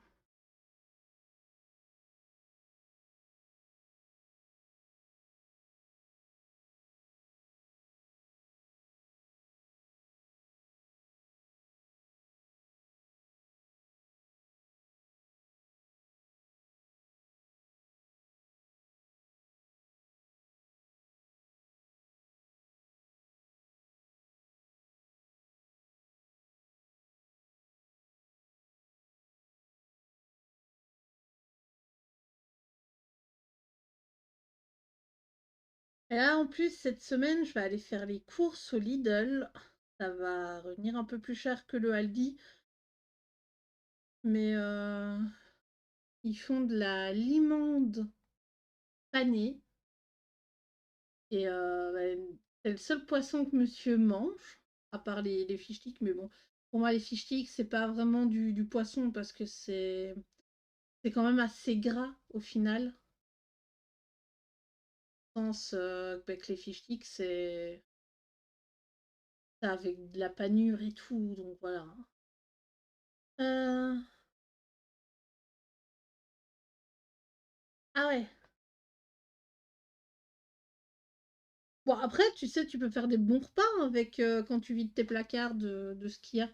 Et là, en plus, cette semaine, je vais aller faire les courses au Lidl. Ça va revenir un peu plus cher que le Aldi, mais ils font de la limande panée et c'est le seul poisson que monsieur mange, à part les fish sticks, mais bon, pour moi, les fish sticks, c'est pas vraiment du poisson parce que c'est quand même assez gras au final. Je pense que les fish sticks, c'est avec de la panure et tout, donc voilà. Euh, Ah ouais. Bon, après, tu sais, tu peux faire des bons repas avec quand tu vides tes placards de ce qu'il y a.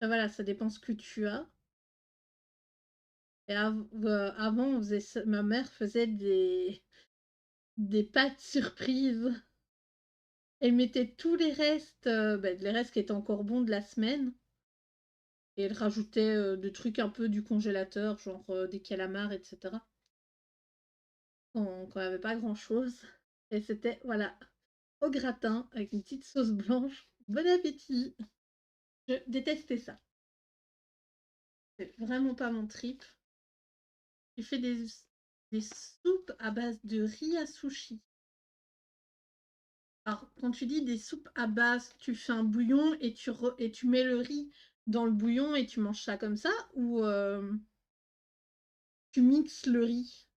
Voilà, ça dépend ce que tu as. Et avant, ma mère faisait des pâtes surprises. Elle mettait tous les restes, les restes qui étaient encore bons de la semaine. Et elle rajoutait des trucs un peu du congélateur, genre des calamars, etc. Quand il n'y avait pas grand-chose. Et c'était, voilà, au gratin, avec une petite sauce blanche. Bon appétit! Je détestais ça. C'est vraiment pas mon trip. J'ai fait des soupes à base de riz à sushi. Alors, quand tu dis des soupes à base, tu fais un bouillon et tu mets le riz dans le bouillon et tu manges ça comme ça, ou tu mixes le riz?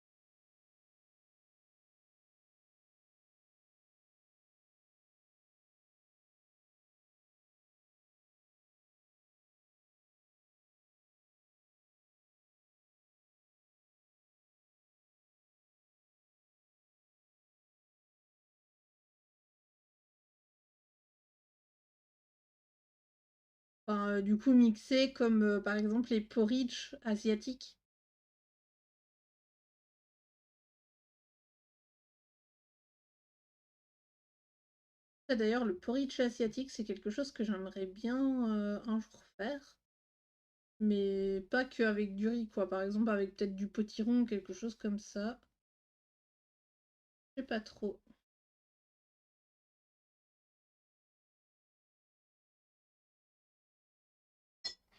Enfin, du coup, mixé comme par exemple les porridge asiatiques. Ça, d'ailleurs, le porridge asiatique, c'est quelque chose que j'aimerais bien un jour faire. Mais pas qu'avec du riz, quoi. Par exemple, avec peut-être du potiron ou quelque chose comme ça. Je sais pas trop.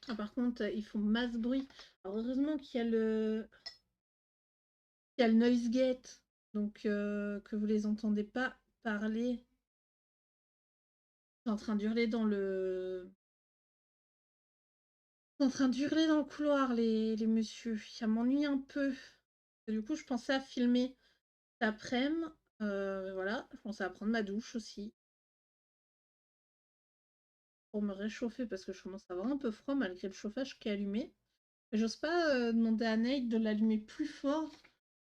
Ah, par contre, ils font masse bruit. Alors, heureusement qu'il y a le noise gate, donc que vous les entendez pas parler. Ils sont en train d'hurler en train d'hurler dans le couloir, les messieurs. Ça m'ennuie un peu. Et du coup, je pensais à filmer cet après-midi. Voilà, je pensais à prendre ma douche aussi pour me réchauffer parce que je commence à avoir un peu froid malgré le chauffage qui est allumé. J'ose pas demander à Nate de l'allumer plus fort.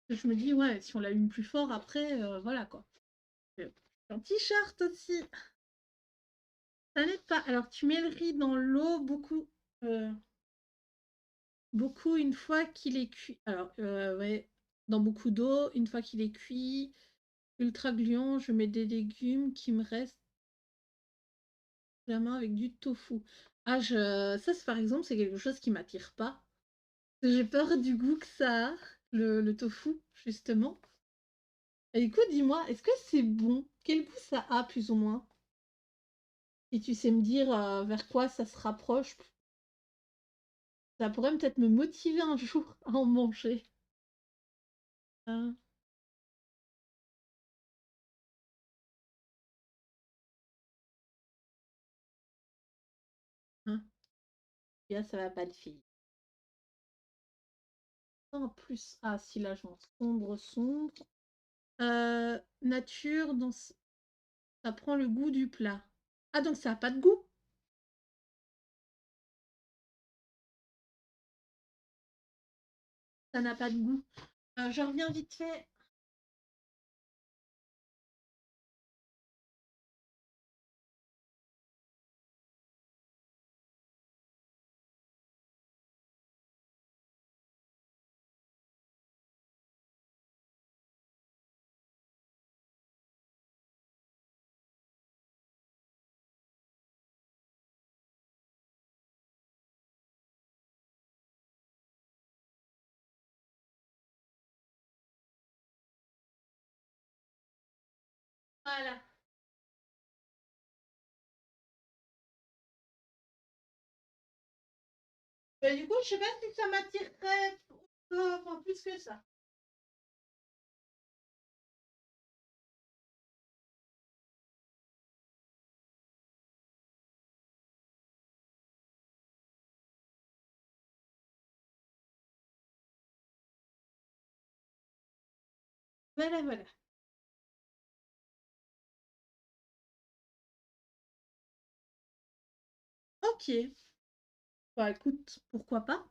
Je me dis, ouais, si on l'allume plus fort après, voilà quoi. En t-shirt aussi. Ça n'aide pas. Alors, tu mets le riz dans l'eau euh, beaucoup une fois qu'il est cuit. Alors, ouais, dans beaucoup d'eau, une fois qu'il est cuit, ultra gluant, je mets des légumes qui me restent la main avec du tofu. Ça, par exemple, c'est quelque chose qui m'attire pas. J'ai peur du goût que ça a, le tofu, justement. Et écoute, dis-moi, est-ce que c'est bon? Quel goût ça a, plus ou moins? Et tu sais me dire vers quoi ça se rapproche? Ça pourrait peut-être me motiver un jour à en manger. Hein. Celui-là, ça va pas le faire. En plus, ah si là je m'en sombre, sombre. Nature, ça prend le goût du plat. Ah donc ça a pas de goût? Ça n'a pas de goût. Je reviens vite fait. Voilà. Bah, du coup, je sais pas si ça m'attirerait enfin, plus que ça. Voilà, voilà. Ok. Bah écoute, pourquoi pas?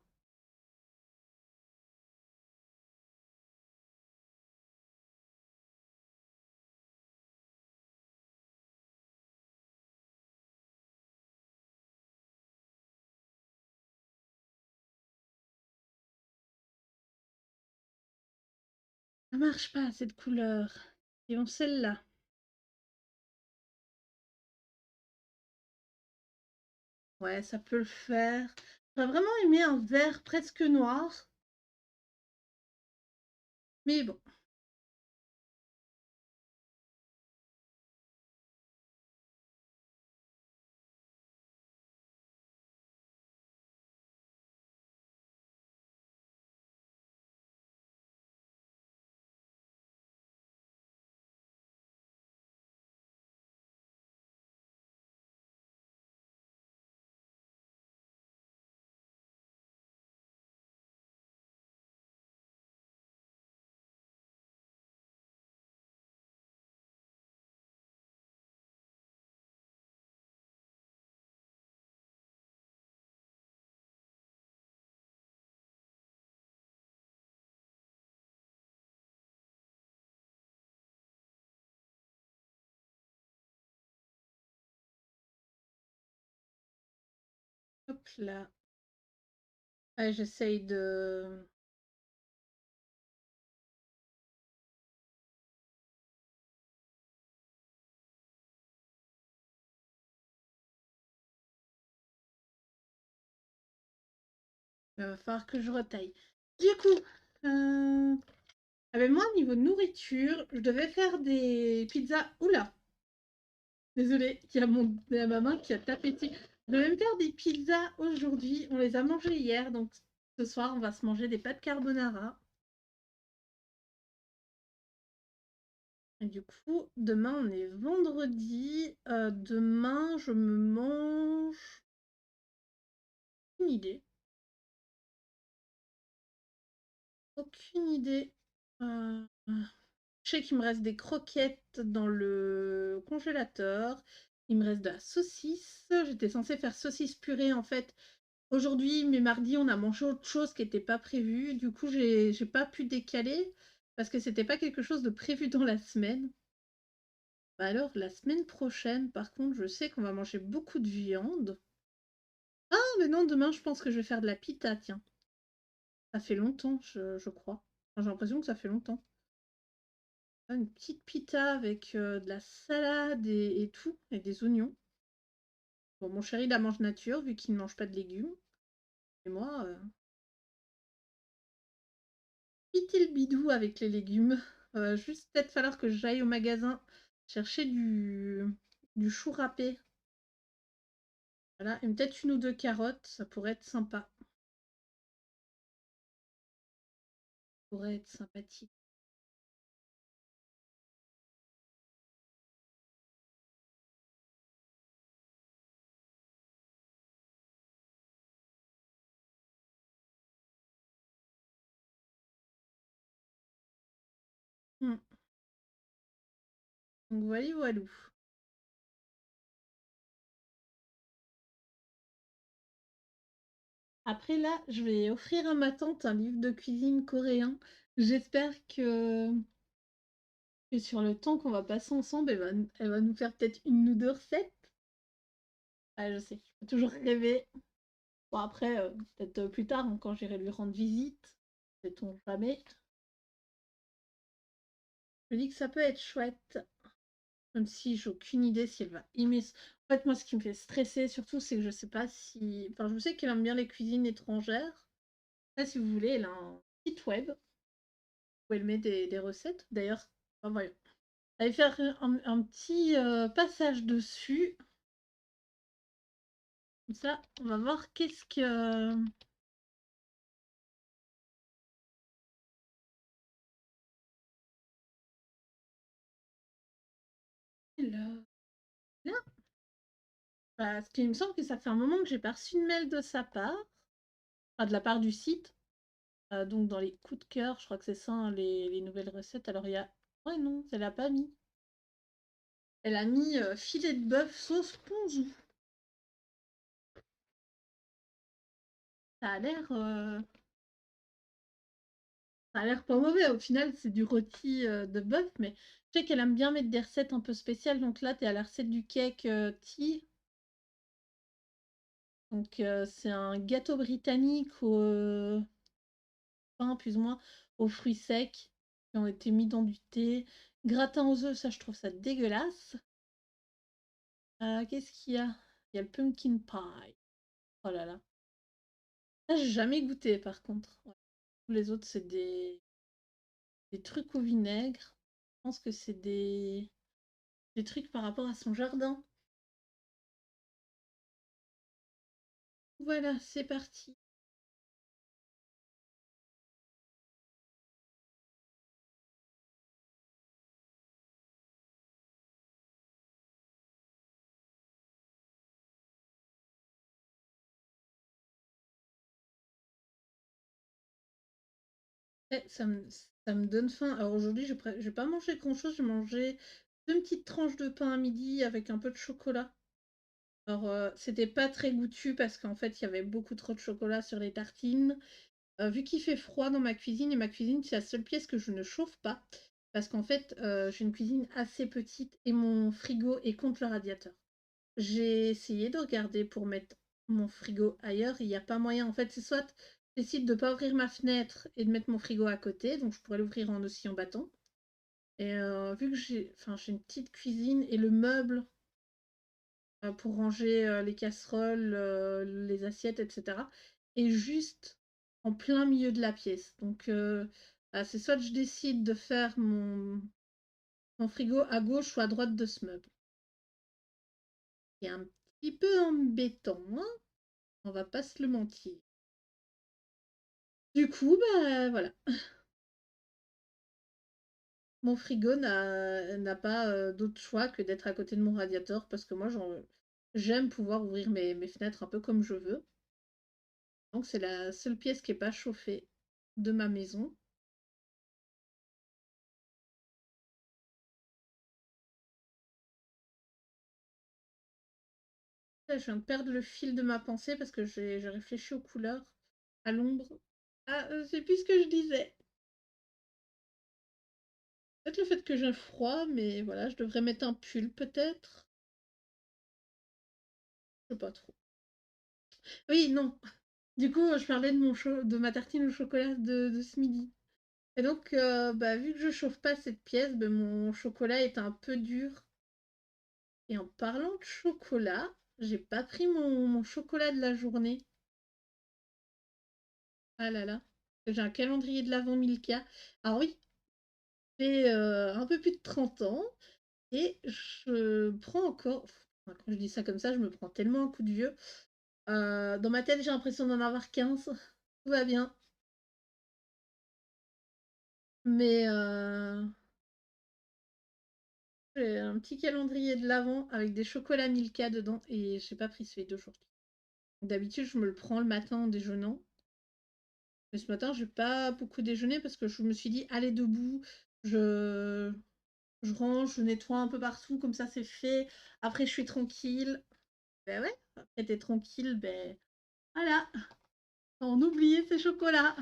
Ça marche pas, cette couleur. Et on celle-là. Ouais, ça peut le faire. J'aurais vraiment aimé un vert presque noir. Mais bon. Hop là. Ouais, j'essaye de... Il va falloir que je retaille. Du coup, ah ben moi, niveau nourriture, je devais faire des pizzas. Oula, désolée, il y a ma main qui a tapé dessus. Je devais me faire des pizzas aujourd'hui. On les a mangées hier, donc ce soir, on va se manger des pâtes carbonara. Et du coup, demain, on est vendredi. Demain, je me mange... Une idée. Aucune idée. Je sais qu'il me reste des croquettes dans le congélateur. Il me reste de la saucisse. J'étais censée faire saucisse purée en fait aujourd'hui, mais mardi on a mangé autre chose qui n'était pas prévu. Du coup, j'ai pas pu décaler parce que c'était pas quelque chose de prévu dans la semaine. Bah alors, la semaine prochaine, par contre, je sais qu'on va manger beaucoup de viande. Ah, mais non, demain, je pense que je vais faire de la pita, tiens. Ça fait longtemps, je crois. Enfin, j'ai l'impression que ça fait longtemps. Ah, une petite pita avec de la salade et tout, et des oignons. Bon, mon chéri, la mange nature, vu qu'il ne mange pas de légumes. Et moi, pitié le bidou avec les légumes. Juste peut-être falloir que j'aille au magasin chercher du chou râpé. Voilà, et peut-être une ou deux carottes, ça pourrait être sympa. Ça pourrait être sympathique. Donc voilà, voilà. Après là, je vais offrir à ma tante un livre de cuisine coréen. J'espère que sur le temps qu'on va passer ensemble, elle va nous faire peut-être une ou deux recettes. Ah, je sais, je peux toujours rêver. Bon, après, peut-être plus tard, hein, quand j'irai lui rendre visite, sait-on jamais. Je me dis que ça peut être chouette, même si j'ai aucune idée si elle va aimer. En fait, moi, ce qui me fait stresser surtout, c'est que je sais pas si. Enfin, je sais qu'elle aime bien les cuisines étrangères. Là, si vous voulez, elle a un site web où elle met des recettes. D'ailleurs, enfin, voyons. Allez faire un petit passage dessus. Comme ça, on va voir qu'est-ce que. Là, là. Parce qu'il me semble que ça fait un moment que j'ai pas reçu de mail de sa part, enfin de la part du site. Donc dans les coups de cœur, je crois que c'est ça, hein, les nouvelles recettes. Alors il y a. Ouais, non, elle a pas mis. Elle a mis filet de bœuf sauce ponzu. Ça a l'air. Ça a l'air pas mauvais. Au final, c'est du rôti de bœuf, mais je sais qu'elle aime bien mettre des recettes un peu spéciales. Donc là, tu es à la recette du cake tea. Donc c'est un gâteau britannique au pain, plus ou moins, aux fruits secs qui ont été mis dans du thé. Gratin aux œufs, ça, je trouve ça dégueulasse. Qu'est-ce qu'il y a? Il y a le pumpkin pie. Oh là là. Ça, j'ai jamais goûté par contre. Ouais. Tous les autres, c'est des trucs au vinaigre. Je pense que c'est des trucs par rapport à son jardin. Voilà, c'est parti. Ça me donne faim. Alors aujourd'hui, j'ai pas mangé grand-chose. J'ai mangé deux petites tranches de pain à midi avec un peu de chocolat. Alors, c'était pas très goûtu parce qu'en fait, il y avait beaucoup trop de chocolat sur les tartines. Vu qu'il fait froid dans ma cuisine, et ma cuisine, c'est la seule pièce que je ne chauffe pas, parce qu'en fait, j'ai une cuisine assez petite et mon frigo est contre le radiateur. J'ai essayé de regarder pour mettre mon frigo ailleurs, il n'y a pas moyen. En fait, c'est soit je décide de ne pas ouvrir ma fenêtre et de mettre mon frigo à côté, donc je pourrais l'ouvrir en oscillant bâton. Et vu que j'ai une petite cuisine et le meuble pour ranger les casseroles, les assiettes, etc. Et juste en plein milieu de la pièce. Donc, bah, c'est soit je décide de faire mon frigo à gauche ou à droite de ce meuble. C'est un petit peu embêtant, hein, on va pas se le mentir. Du coup, bah voilà, mon frigo n'a pas d'autre choix que d'être à côté de mon radiateur parce que moi j'aime pouvoir ouvrir mes fenêtres un peu comme je veux. Donc c'est la seule pièce qui n'est pas chauffée de ma maison. Là, je viens de perdre le fil de ma pensée parce que j'ai réfléchi aux couleurs, à l'ombre. Ah, c'est plus ce que je disais. Peut-être le fait que j'ai froid, mais voilà, je devrais mettre un pull peut-être. Je sais pas trop. Oui, non. Du coup, je parlais de ma tartine au chocolat de ce midi. Et donc, bah, vu que je chauffe pas cette pièce, bah, mon chocolat est un peu dur. Et en parlant de chocolat, j'ai pas pris mon chocolat de la journée. Ah là là. J'ai un calendrier de l'Avent Milka. Alors oui, j'ai un peu plus de 30 ans et je prends encore. Enfin, quand je dis ça comme ça, je me prends tellement un coup de vieux. Dans ma tête, j'ai l'impression d'en avoir 15. Tout va bien. Mais j'ai un petit calendrier de l'Avent avec des chocolats Milka dedans et j'ai pas pris celui d'aujourd'hui. D'habitude, je me le prends le matin en déjeunant. Mais ce matin, j'ai pas beaucoup déjeuné parce que je me suis dit, allez debout, je Je range, je nettoie un peu partout, comme ça c'est fait. Après, je suis tranquille. Ben ouais, après t'es tranquille, ben voilà, on oubliait ces chocolats.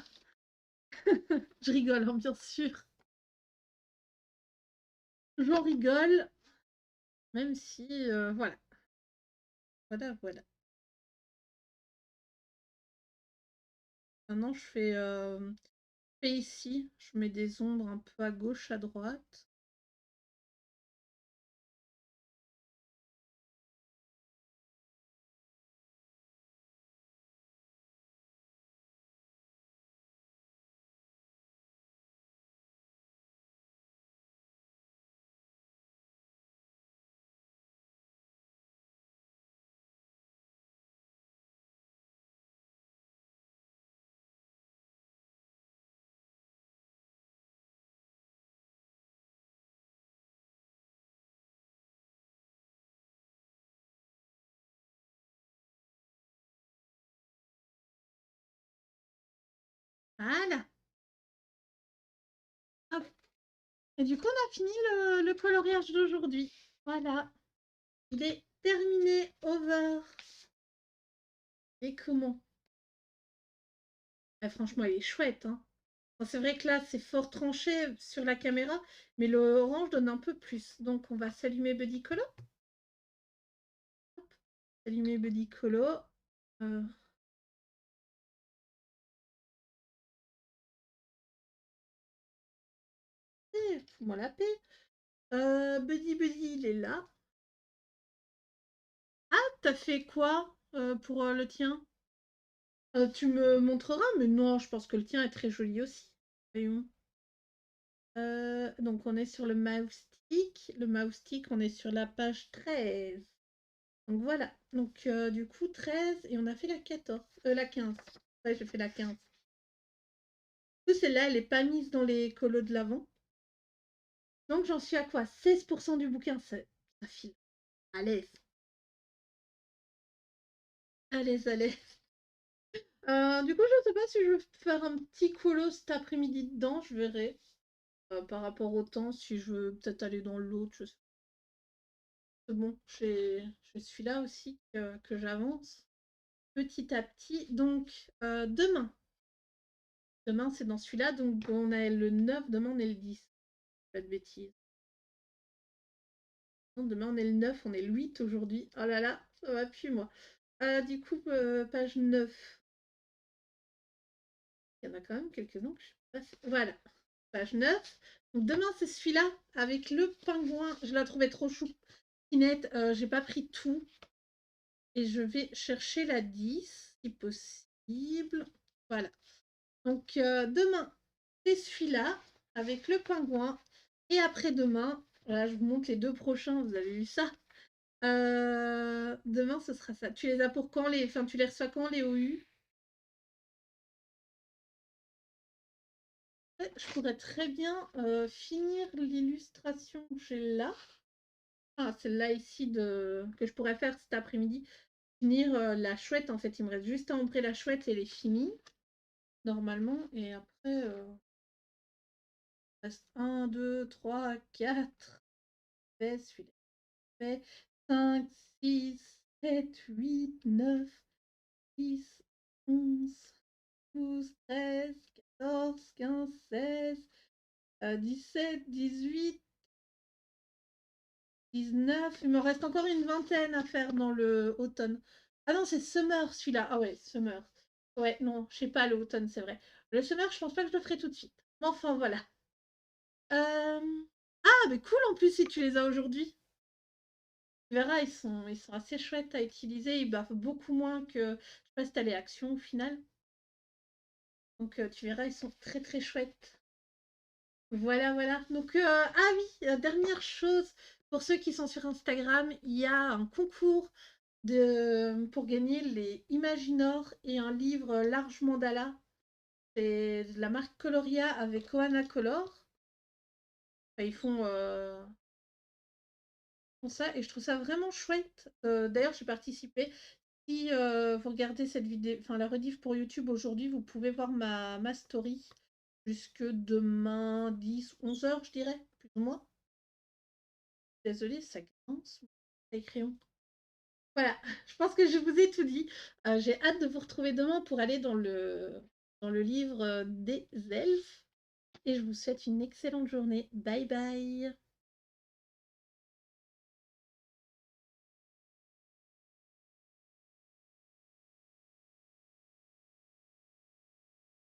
Je rigole, hein, bien sûr. J'en rigole, même si, voilà. Voilà, voilà. Maintenant, je fais ici, je mets des ombres un peu à gauche, à droite. Voilà. Hop. Et du coup, on a fini le coloriage d'aujourd'hui. Voilà. Il est terminé, over. Et comment? Ah, franchement, il est chouette, hein. Bon, c'est vrai que là, c'est fort tranché sur la caméra, mais le orange donne un peu plus. Donc, on va s'allumer Buddy Colo. Hop. S'allumer Buddy Colo. Euh, Fous-moi la paix. Buddy, il est là. Ah, t'as fait quoi pour le tien? Tu me montreras, mais non, je pense que le tien est très joli aussi. Voyons. Donc on est sur le mouse stick. Le mouse stick, on est sur la page 13. Donc voilà. Donc du coup 13 et on a fait la 14. La 15. Ouais, j'ai fait la 15. Du coup, celle-là, elle n'est pas mise dans les colos de l'avant. Donc j'en suis à quoi? 16% du bouquin, ça file. À l'aise. À l'aise, à l'aise. Du coup, je sais pas si je veux faire un petit colo cet après-midi dedans, je verrai. Par rapport au temps, si je veux peut-être aller dans l'autre, je sais pas. Bon, je suis là aussi que j'avance petit à petit. Donc, demain. Demain, c'est dans celui-là. Donc, on a le 9. Demain, on est le 10. Pas de bêtises. Non, demain, on est le 9. On est le 8 aujourd'hui. Oh là là, ça va plus, moi. Du coup, page 9. Il y en a quand même quelques-uns que je sais pas voilà. Page 9. Donc, demain, c'est celui-là avec le pingouin. Je la trouvais trop chou. Pinette, j'ai pas pris tout. Et je vais chercher la 10, si possible. Voilà. Donc, demain, c'est celui-là, avec le pingouin. Et après-demain, là, je vous montre les deux prochains, vous avez vu ça. Demain, ce sera ça. Tu les as pour quand Enfin, tu les reçois quand, les OU? Ouais, je pourrais très bien finir l'illustration que j'ai là. Ah, celle-là ici que je pourrais faire cet après-midi. Finir la chouette, en fait. Il me reste juste à ombrer la chouette et elle est finie. Normalement, et après, il reste 1, 2, 3, 4, fait, celui-là fait, 5, 6, 7, 8, 9, 10, 11, 12, 13, 14, 15, 16, 17, 18, 19. Il me reste encore une vingtaine à faire dans le automne. Ah non, c'est summer celui-là. Ah ouais, summer. Ouais, non, je sais pas, le automne, c'est vrai. Le summer, je pense pas que je le ferai tout de suite. Mais enfin, voilà. Ah, mais cool en plus si tu les as aujourd'hui. Tu verras, ils sont assez chouettes à utiliser. Ils baffent beaucoup moins que. Je sais pas si t'as les actions au final. Donc tu verras, ils sont très très chouettes. Voilà, voilà. Donc, ah oui, dernière chose, pour ceux qui sont sur Instagram, il y a un concours pour gagner les Imaginor et un livre Large Mandala. C'est de la marque Coloria avec Ohana Color. Enfin, ils font ça et je trouve ça vraiment chouette. D'ailleurs, j'ai participé. Si vous regardez cette vidéo, enfin la rediff pour YouTube aujourd'hui, vous pouvez voir ma story jusque demain 10, 11 heures, je dirais, plus ou moins. Désolée, ça grince les crayons. Voilà, je pense que je vous ai tout dit. J'ai hâte de vous retrouver demain pour aller dans le livre des elfes et je vous souhaite une excellente journée. Bye bye.